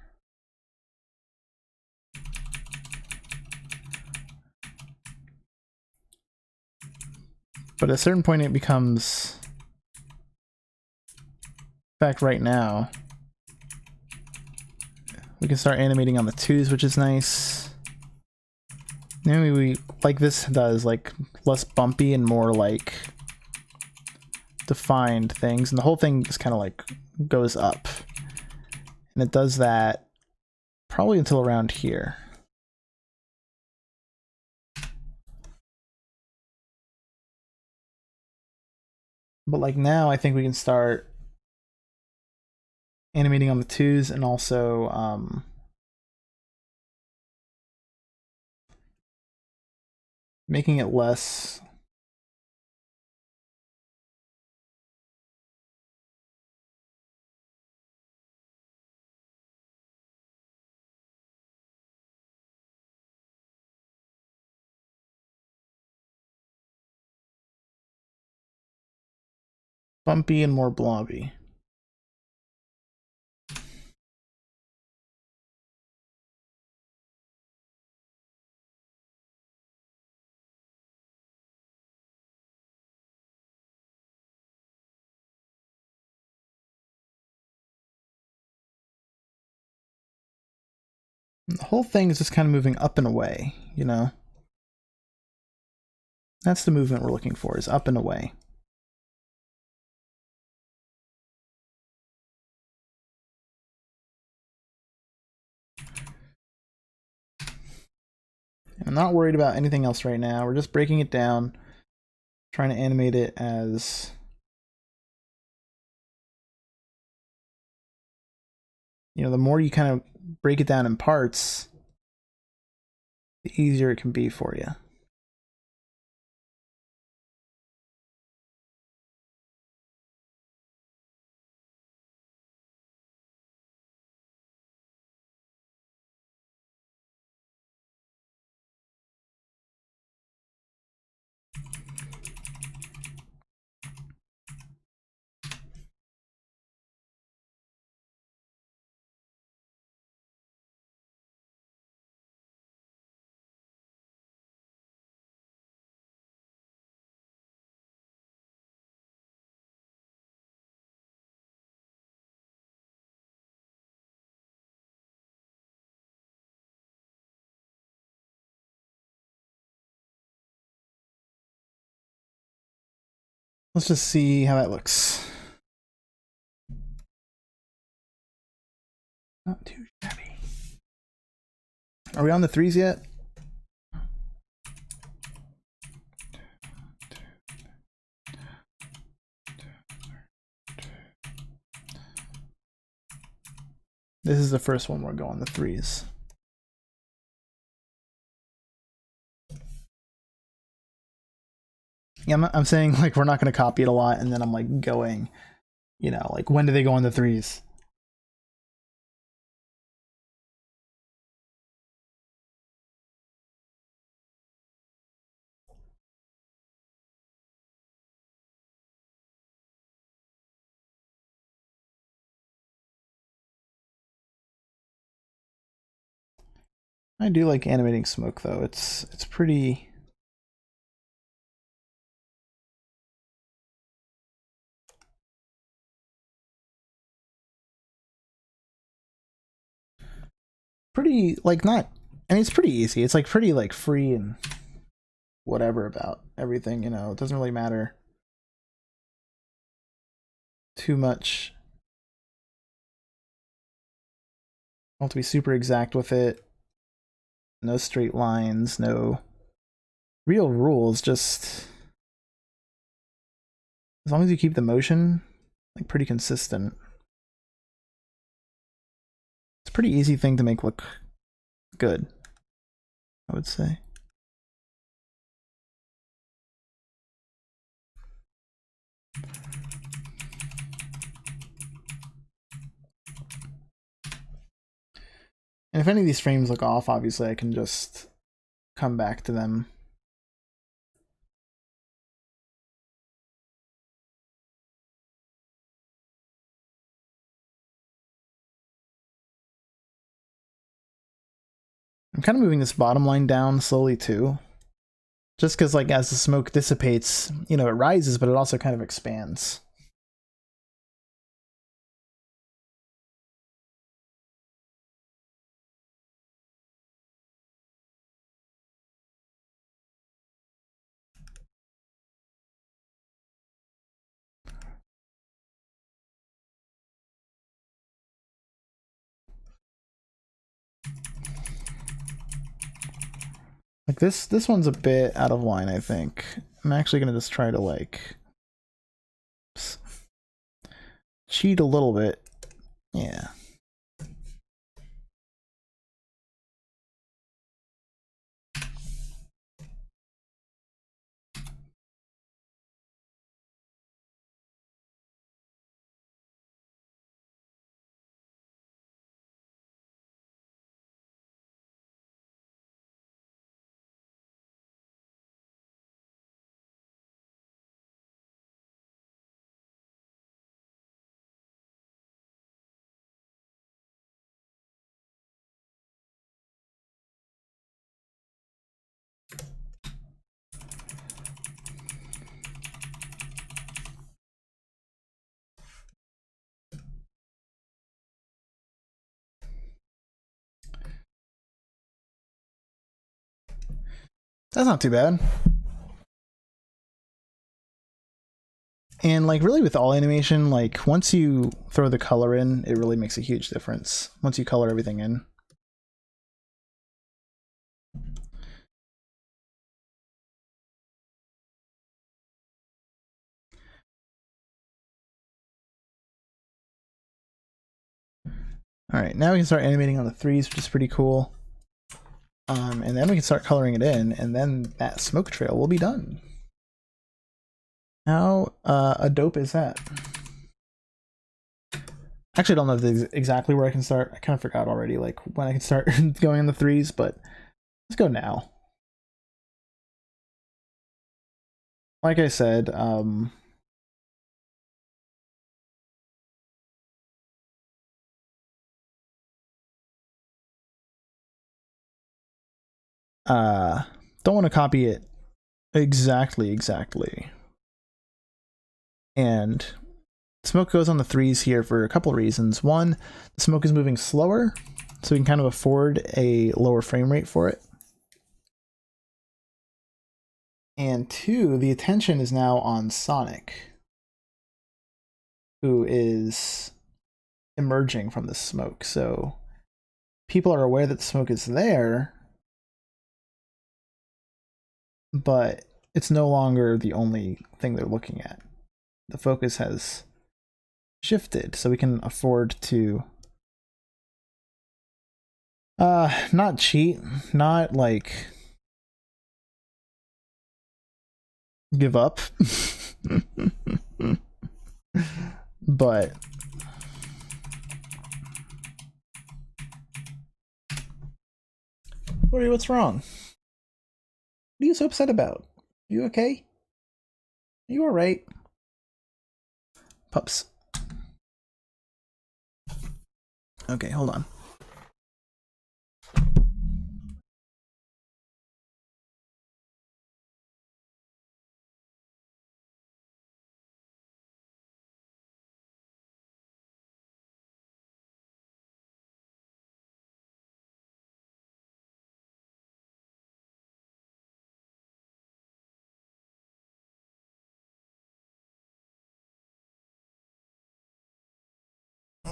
But at a certain point, it becomes... In fact, right now, we can start animating on the 2s, which is nice. Maybe we, like this does, like, less bumpy and more, like, defined things. And the whole thing just kind of, like, goes up. And it does that probably until around here. But, like, now I think we can start animating on the 2s and also, making it less bumpy and more blobby. The whole thing is just kind of moving up and away, you know? That's the movement we're looking for, is up and away. And I'm not worried about anything else right now. We're just breaking it down, trying to animate it as... You know, the more you kind of break it down in parts, the easier it can be for you. Let's just see how that looks. Not too shabby. Are we on the 3s yet? This is the first one we're going, the 3s. Yeah, I'm saying, like, we're not going to copy it a lot, and then I'm, like, going, you know, like, when do they go on the 3s? I do like animating smoke, though. It's pretty... pretty, like, not... I mean, it's pretty easy. It's, like, pretty, like, free and whatever about everything, you know? It doesn't really matter. too much. I want to be super exact with it. No straight lines, no real rules, just as long as you keep the motion like pretty consistent. It's a pretty easy thing to make look good, I would say. And if any of these frames look off, obviously I can just come back to them. I'm kind of moving this bottom line down slowly too. Just because like as the smoke dissipates, you know, it rises, but it also kind of expands. Like this one's a bit out of line, I think. I'm actually gonna just try to like cheat a little bit. Yeah. That's not too bad. And like really with all animation, like once you throw the color in, it really makes a huge difference. Once you color everything in. All right, now we can start animating on the threes, which is pretty cool. And then we can start coloring it in, and then that smoke trail will be done. How dope is that? Actually, I don't know exactly where I can start. I kind of forgot already, like when I can start going on the threes, but let's go now. Like I said, don't want to copy it exactly. And smoke goes on the threes here for a couple of reasons. One, the smoke is moving slower, so we can kind of afford a lower frame rate for it. And two, the attention is now on Sonic, who is emerging from the smoke. So people are aware that the smoke is there, but it's no longer the only thing they're looking at. The focus has shifted, so we can afford to not cheat, not like give up. But Lori, what's wrong? What are you so upset about? You okay? Are you alright? Pups. Okay, hold on.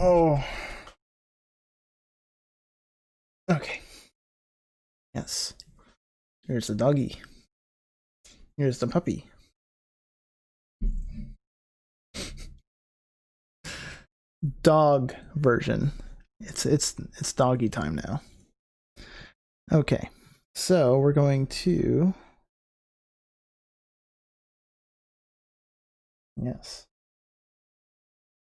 Oh. Okay. Yes. Here's the doggy. Here's the puppy. Dog version. It's doggy time now. Okay. So we're going to yes.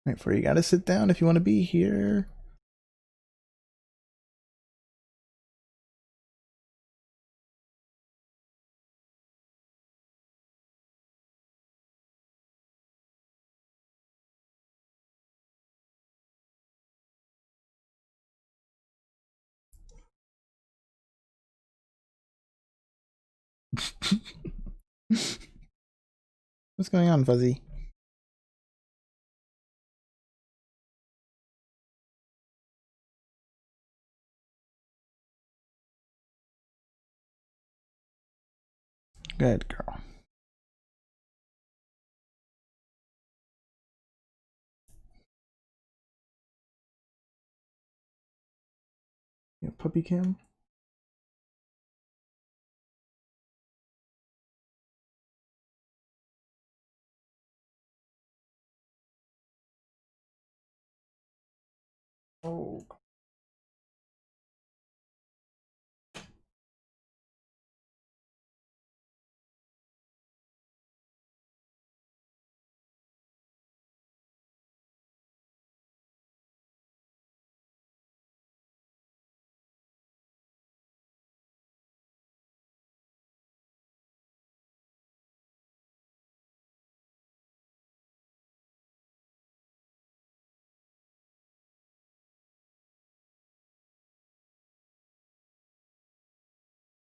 Wait for you gotta sit down if you want to be here. What's going on, Fuzzy? Good girl. Yeah, puppy cam. Oh.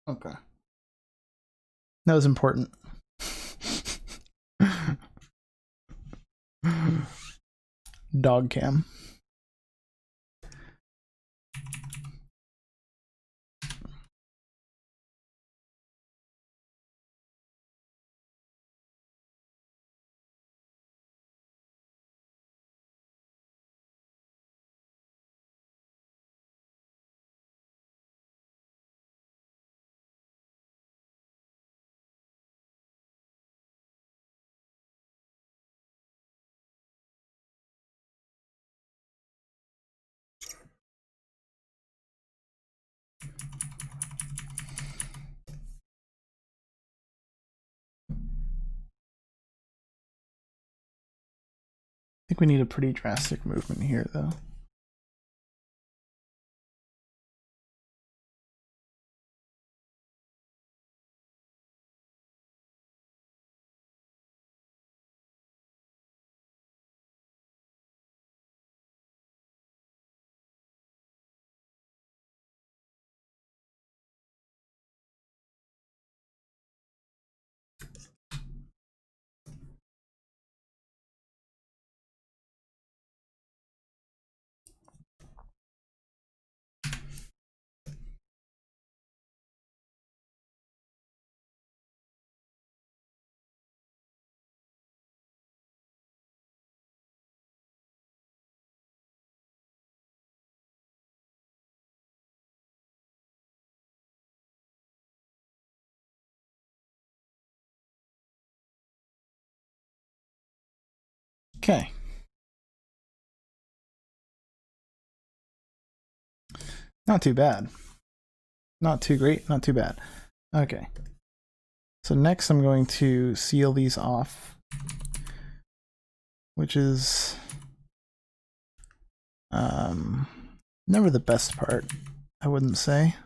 Okay. That was important. Dog cam. I think we need a pretty drastic movement here, though. Okay. Not too bad. Not too great, not too bad. Okay. So next I'm going to seal these off, which is never the best part, I wouldn't say.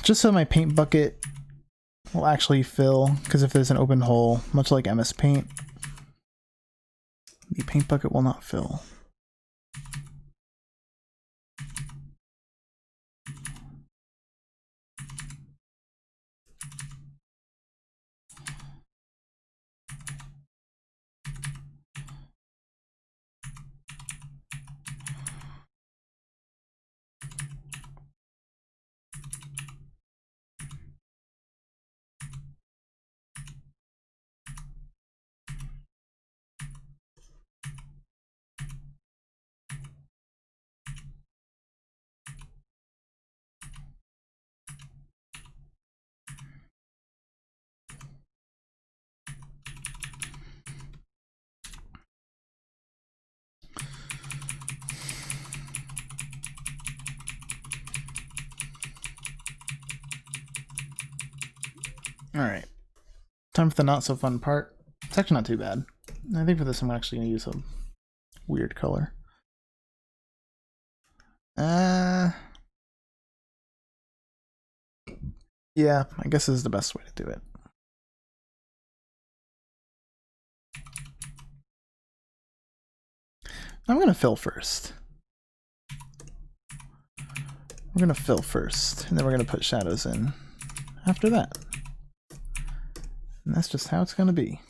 Just so my paint bucket will actually fill, because if there's an open hole, much like MS Paint, the paint bucket will not fill. All right, time for the not so fun part. It's actually not too bad. I think for this I'm actually gonna use a weird color. Yeah, I guess this is the best way to do it. I'm gonna fill first. We're gonna fill first, and then we're gonna put shadows in after that. And that's just how it's gonna be.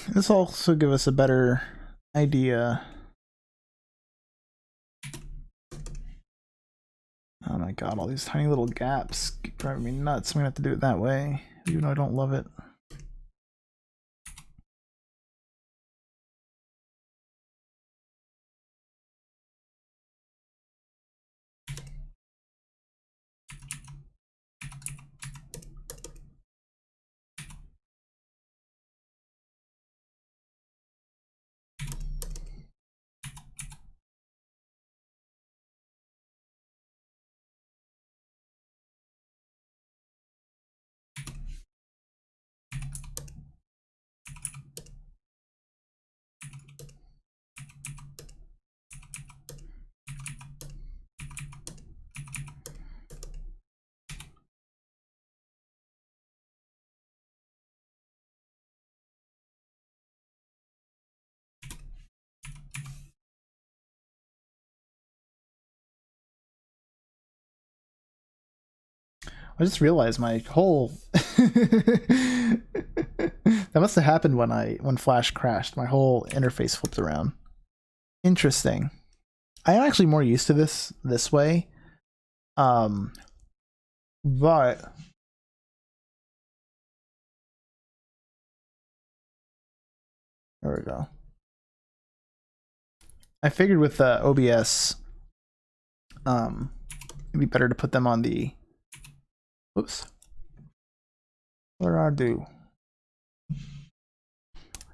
This will also give us a better idea. Oh my god, all these tiny little gaps keep driving me nuts. I'm gonna have to do it that way, even though I don't love it. I just realized my whole that must have happened when Flash crashed. My whole interface flipped around. Interesting. I am actually more used to this way. But there we go. I figured with OBS, it'd be better to put them on the. Oops. What did I do?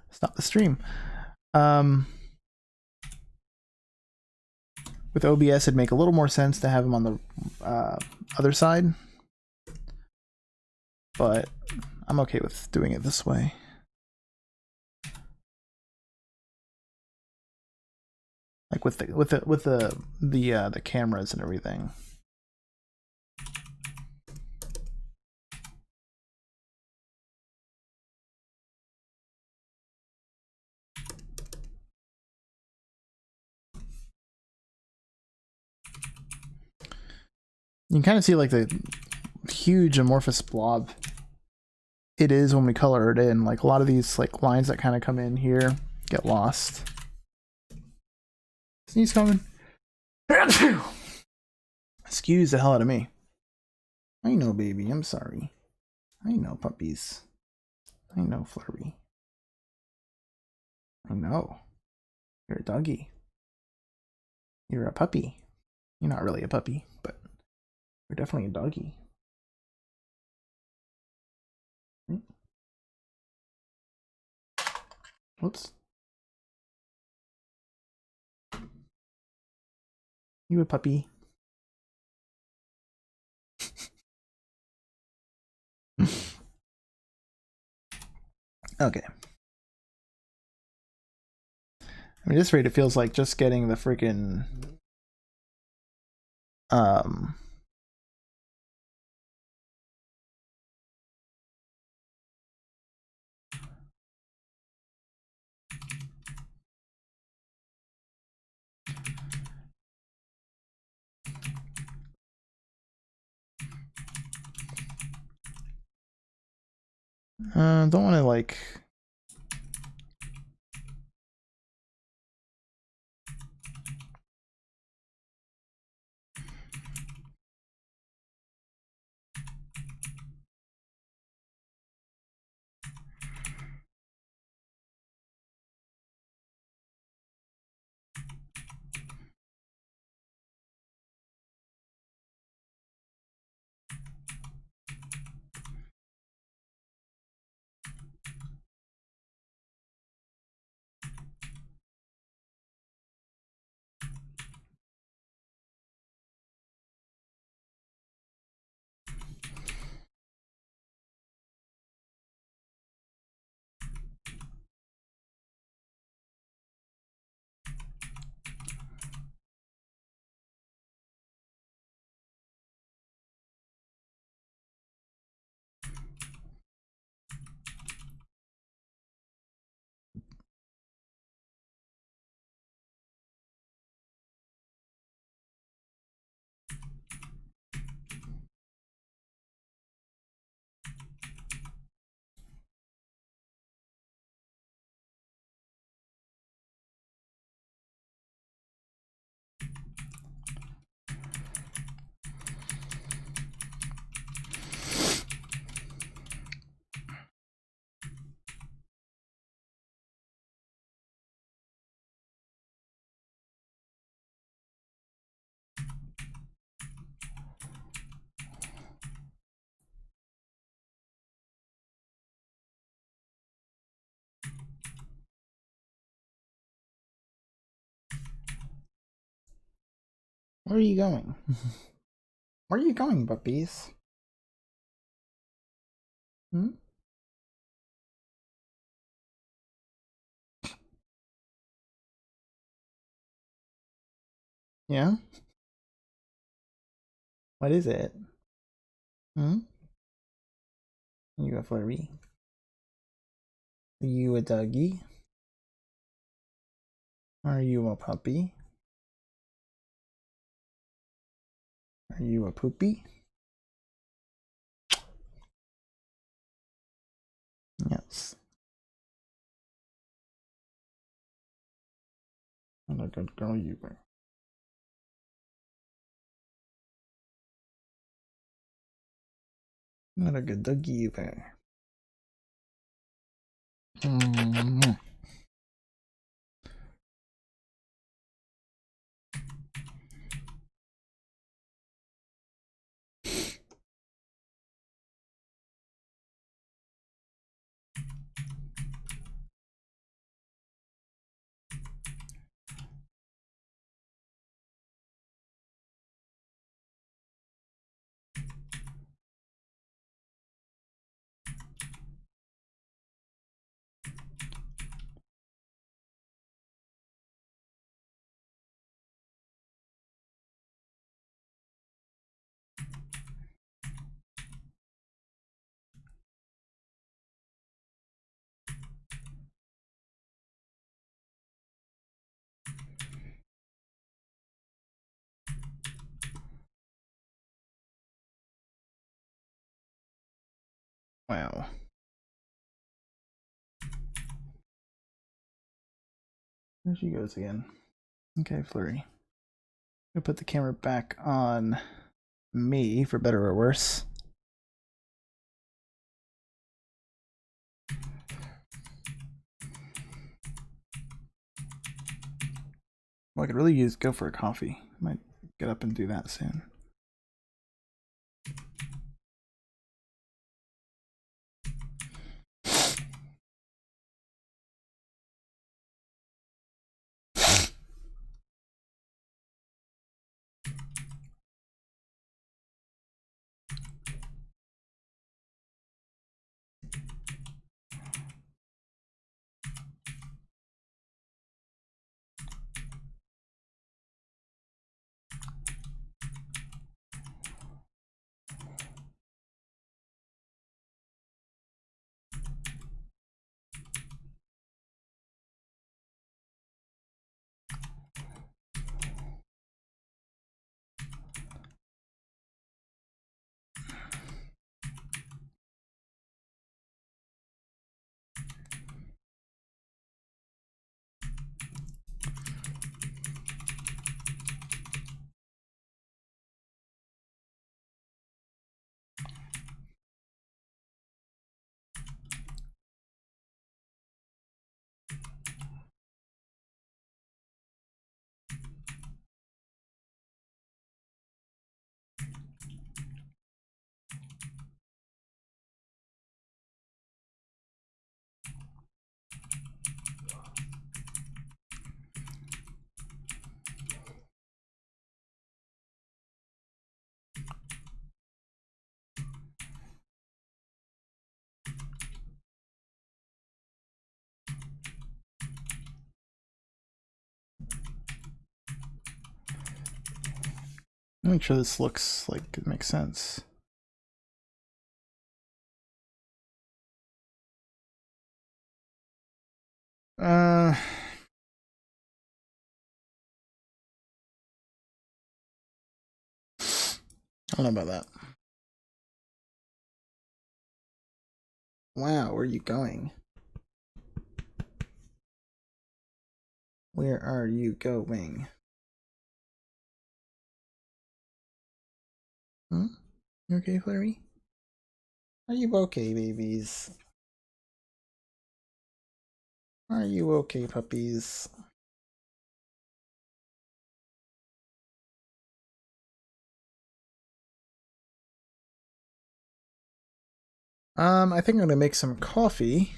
Stop the stream. With OBS, it'd make a little more sense to have them on the other side, but I'm okay with doing it this way. Like with the cameras and everything. You can kind of see like the huge amorphous blob it is when we color it in. Like a lot of these like lines that kind of come in here get lost. Sneeze coming. Excuse the hell out of me. I know, baby. I'm sorry. I know, puppies. I know, Flurry. I know. You're a doggy. You're a puppy. You're not really a puppy, but you're definitely a doggy. Whoops. You a puppy. Okay. I mean, at this rate, it feels like just getting the freaking Don't want to like. Where are you going? Where are you going, puppies? Hmm? Yeah? What is it? Hmm? You a flurry? Are you a doggy? Are you a puppy? Are you a poopy? Yes. What a good girl you were. What a good doggy you were. Mm-hmm. Wow. There she goes again. Okay, Flurry. I'm gonna put the camera back on me, for better or worse. Well, I could really go for a coffee. Might get up and do that soon. Make sure this looks like it makes sense. I don't know about that. Wow, where are you going? Where are you going? Hmm? You okay, Flurry? Are you okay, babies? Are you okay, puppies? I think I'm gonna make some coffee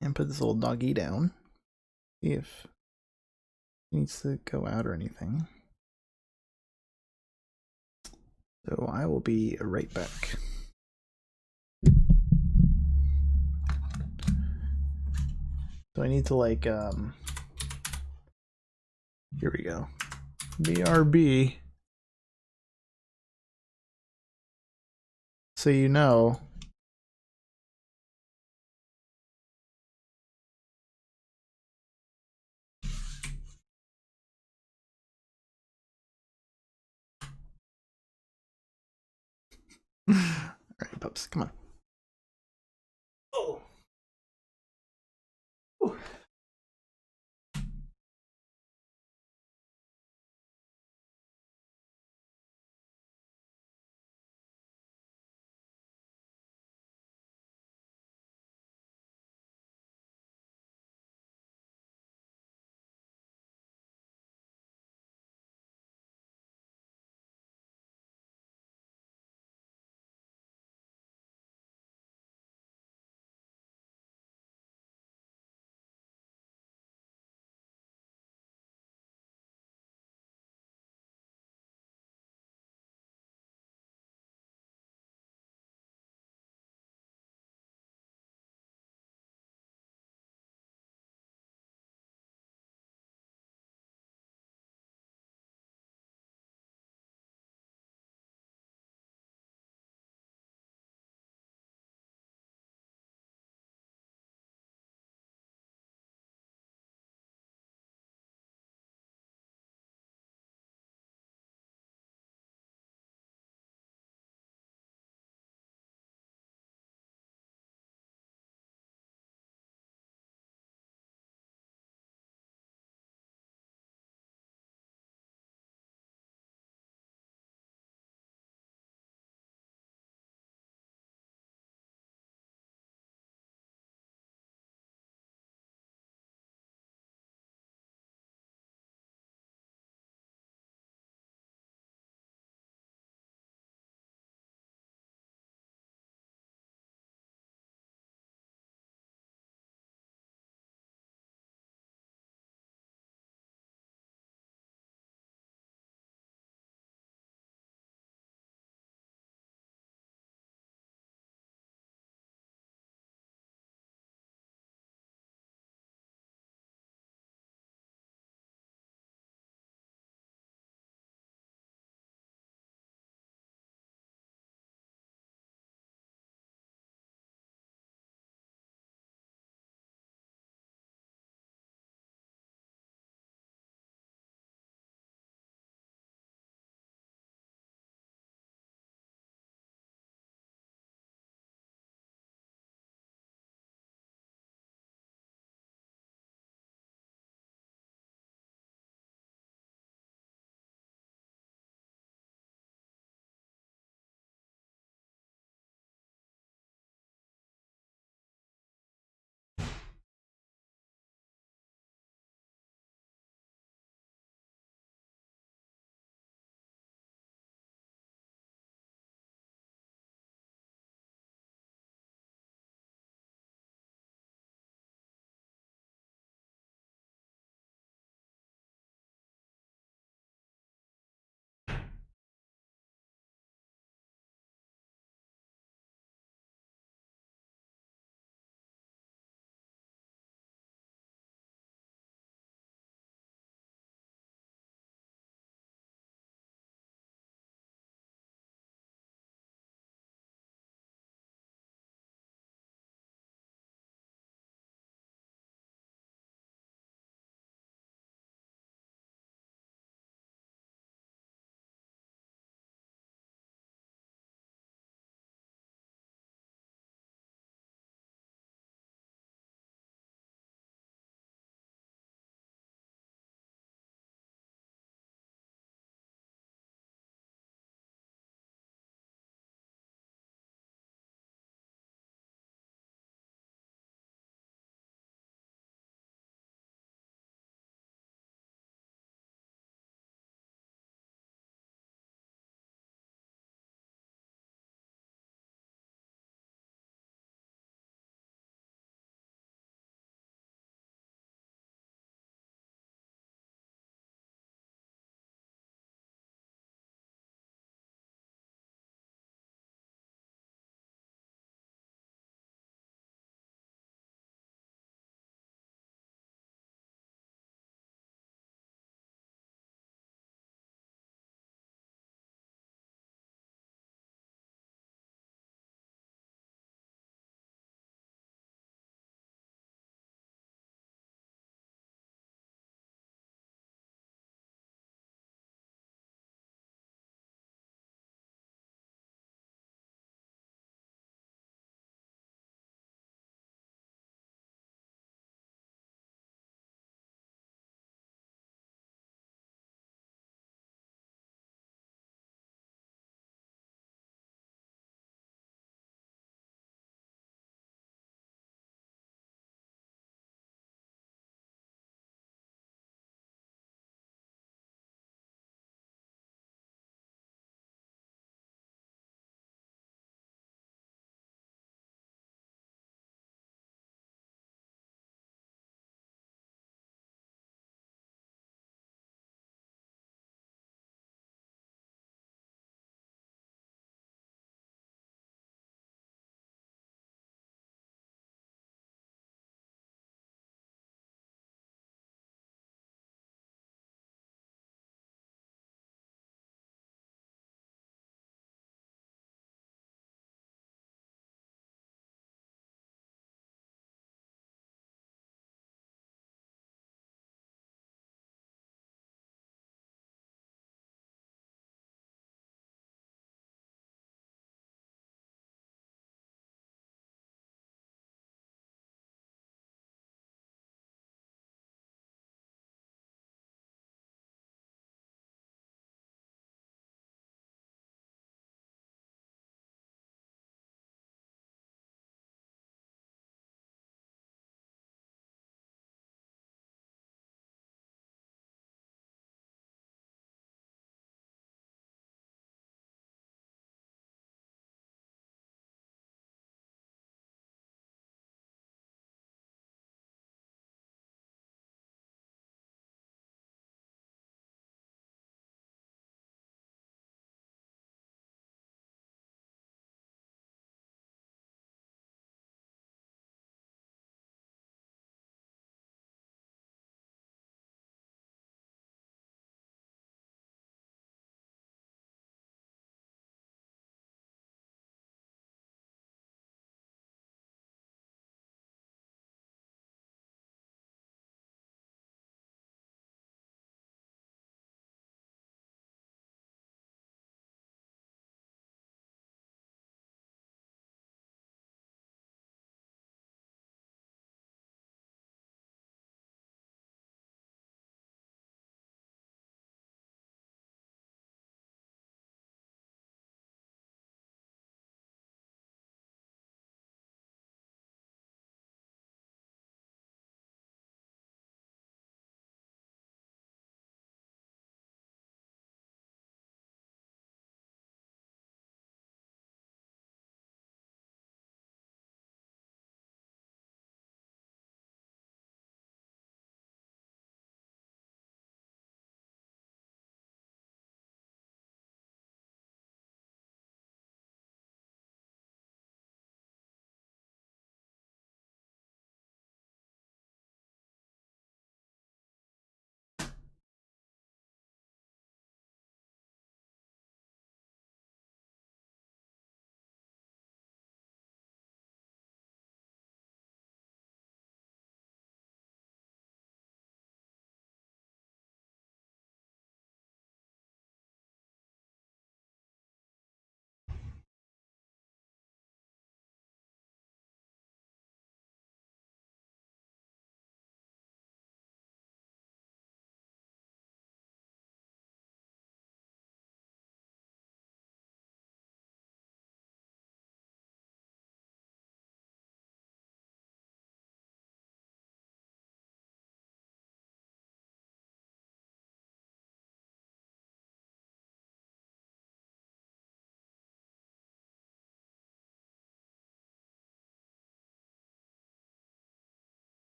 and put this little doggy down. See if he needs to go out or anything. So I will be right back. So I need to like here we go. BRB. So you know. Alright, pups, come on. Oh. Ooh.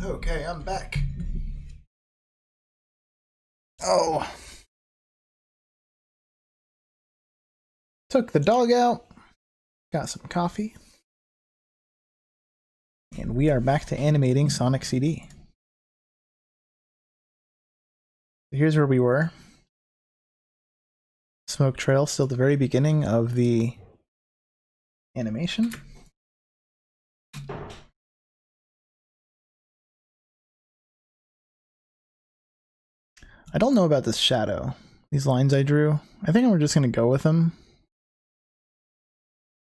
Okay, I'm back. Oh. Took the dog out. Got some coffee. And we are back to animating Sonic CD. Here's where we were. Smoke trail, still at the very beginning of the animation. I don't know about this shadow. These lines I drew. I think we're just going to go with them.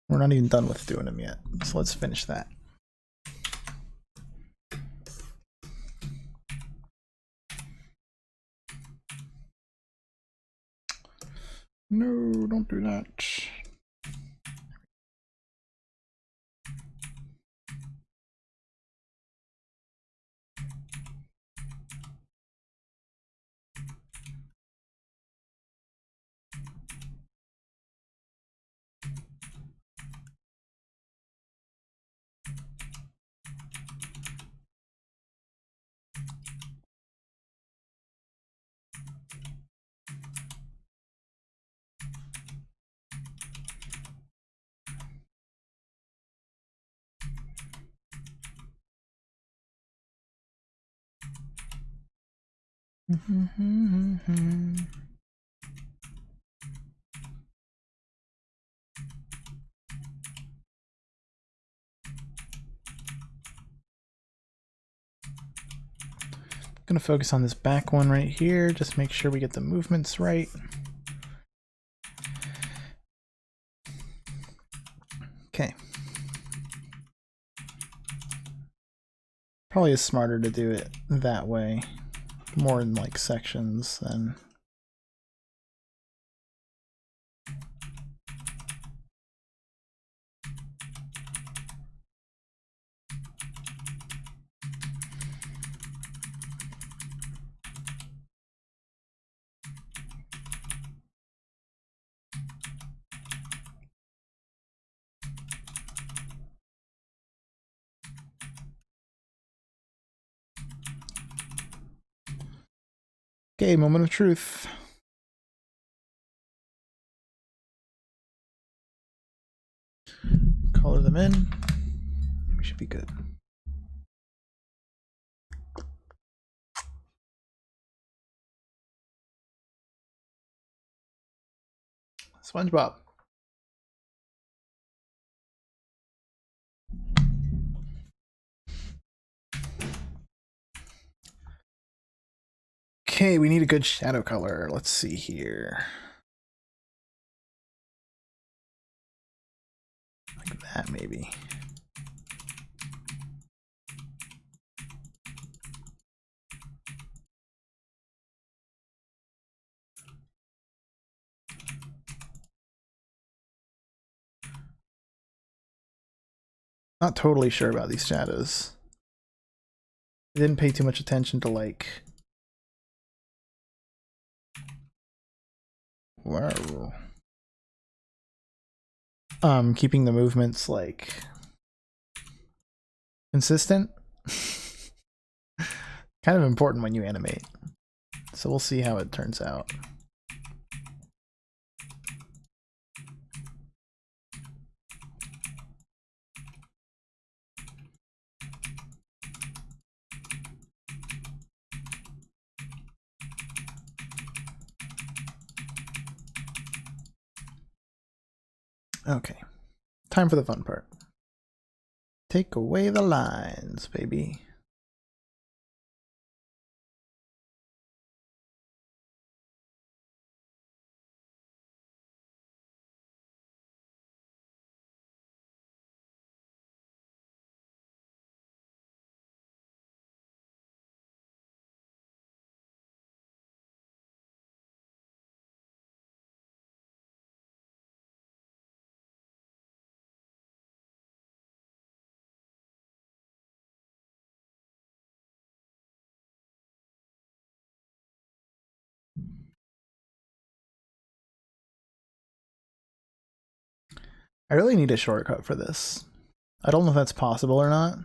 We're not even done with doing them yet. So let's finish that. No, don't do that. Gonna focus on this back one right here, just make sure we get the movements right. Okay. Probably is smarter to do it that way, more in like sections than. Okay, moment of truth. Color them in. We should be good. SpongeBob. Okay, we need a good shadow color. Let's see here. Like that, maybe. Not totally sure about these shadows. I didn't pay too much attention to like. Wow. Keeping the movements like consistent. Kind of important when you animate. So we'll see how it turns out. Okay, time for the fun part. Take away the lines, baby. I really need a shortcut for this. I don't know if that's possible or not.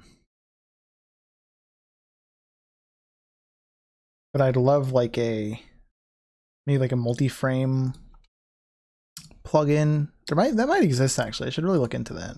But I'd love like maybe like a multi-frame plugin. That might exist actually. I should really look into that.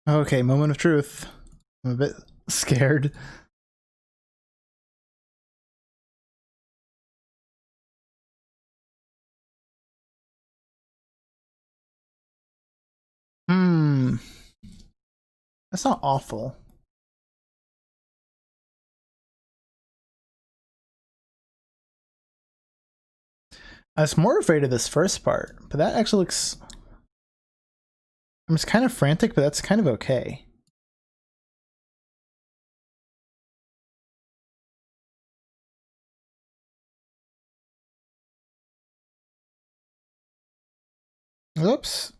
Okay, moment of truth. I'm a bit scared. Hmm. That's not awful. I was more afraid of this first part, but that actually looks... I'm just kind of frantic, but that's kind of okay. Oops.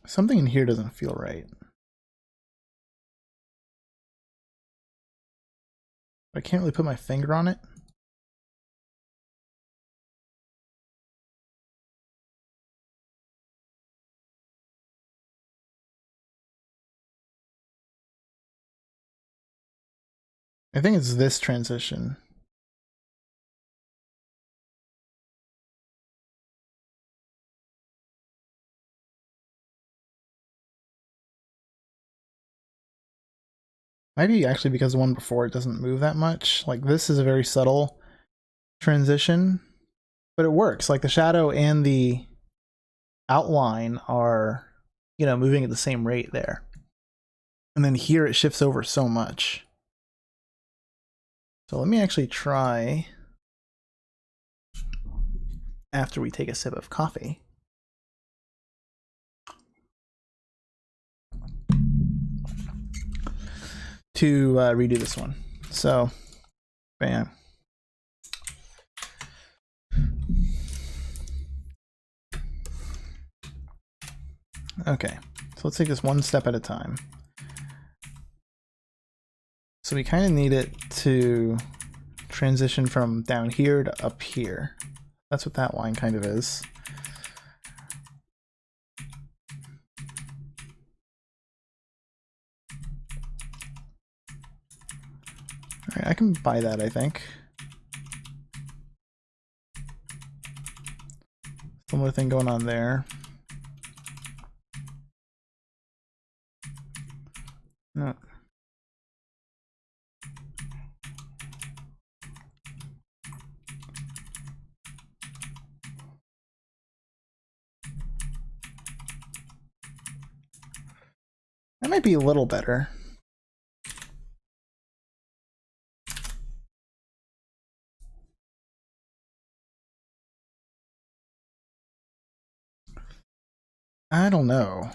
Something in here doesn't feel right. I can't really put my finger on it. I think it's this transition. Maybe actually because the one before it doesn't move that much. Like this is a very subtle transition, but it works. Like the shadow and the outline are, you know, moving at the same rate there. And then here it shifts over so much. So let me actually try after we take a sip of coffee. To redo this one. So, bam. Okay, so let's take this one step at a time. So we kind of need it to transition from down here to up here. That's what that line kind of is. All right, I can buy that, I think. Similar thing going on there. No. That might be a little better. I don't know.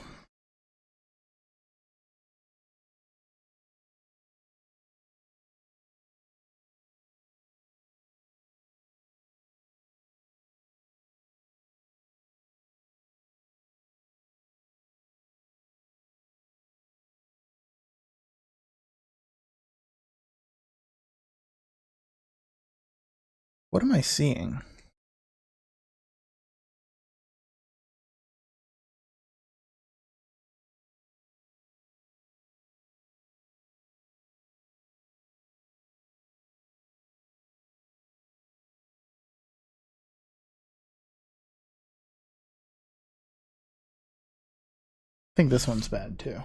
What am I seeing? think this one's bad too.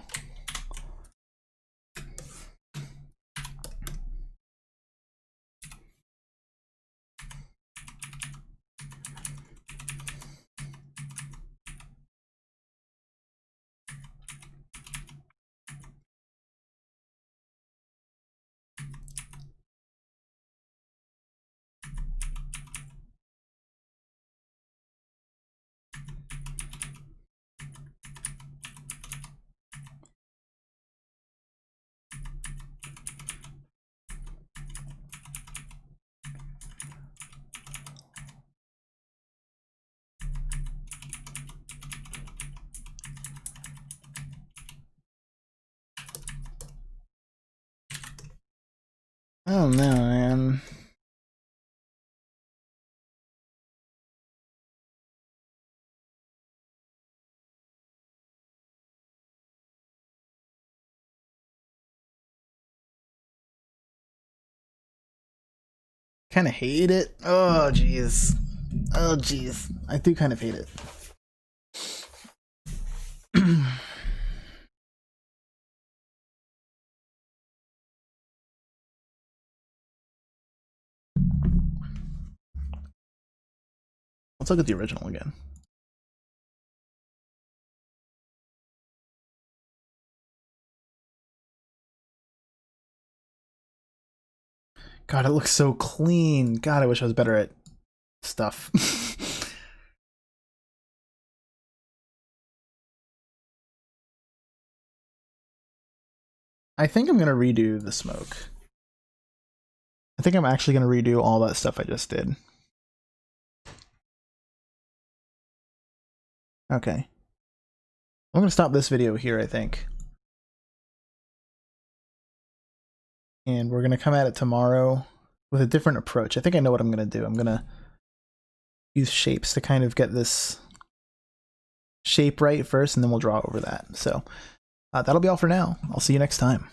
Oh no, man. Kind of hate it. Oh jeez. Oh jeez. I do kind of hate it. Let's look at the original again. God, it looks so clean. God, I wish I was better at stuff. I think I'm gonna redo the smoke. I think I'm actually gonna redo all that stuff I just did. Okay. I'm gonna stop this video here, I think. And we're gonna come at it tomorrow with a different approach. I think I know what I'm gonna do. I'm gonna use shapes to kind of get this shape right first, and then we'll draw over that. So that'll be all for now. I'll see you next time.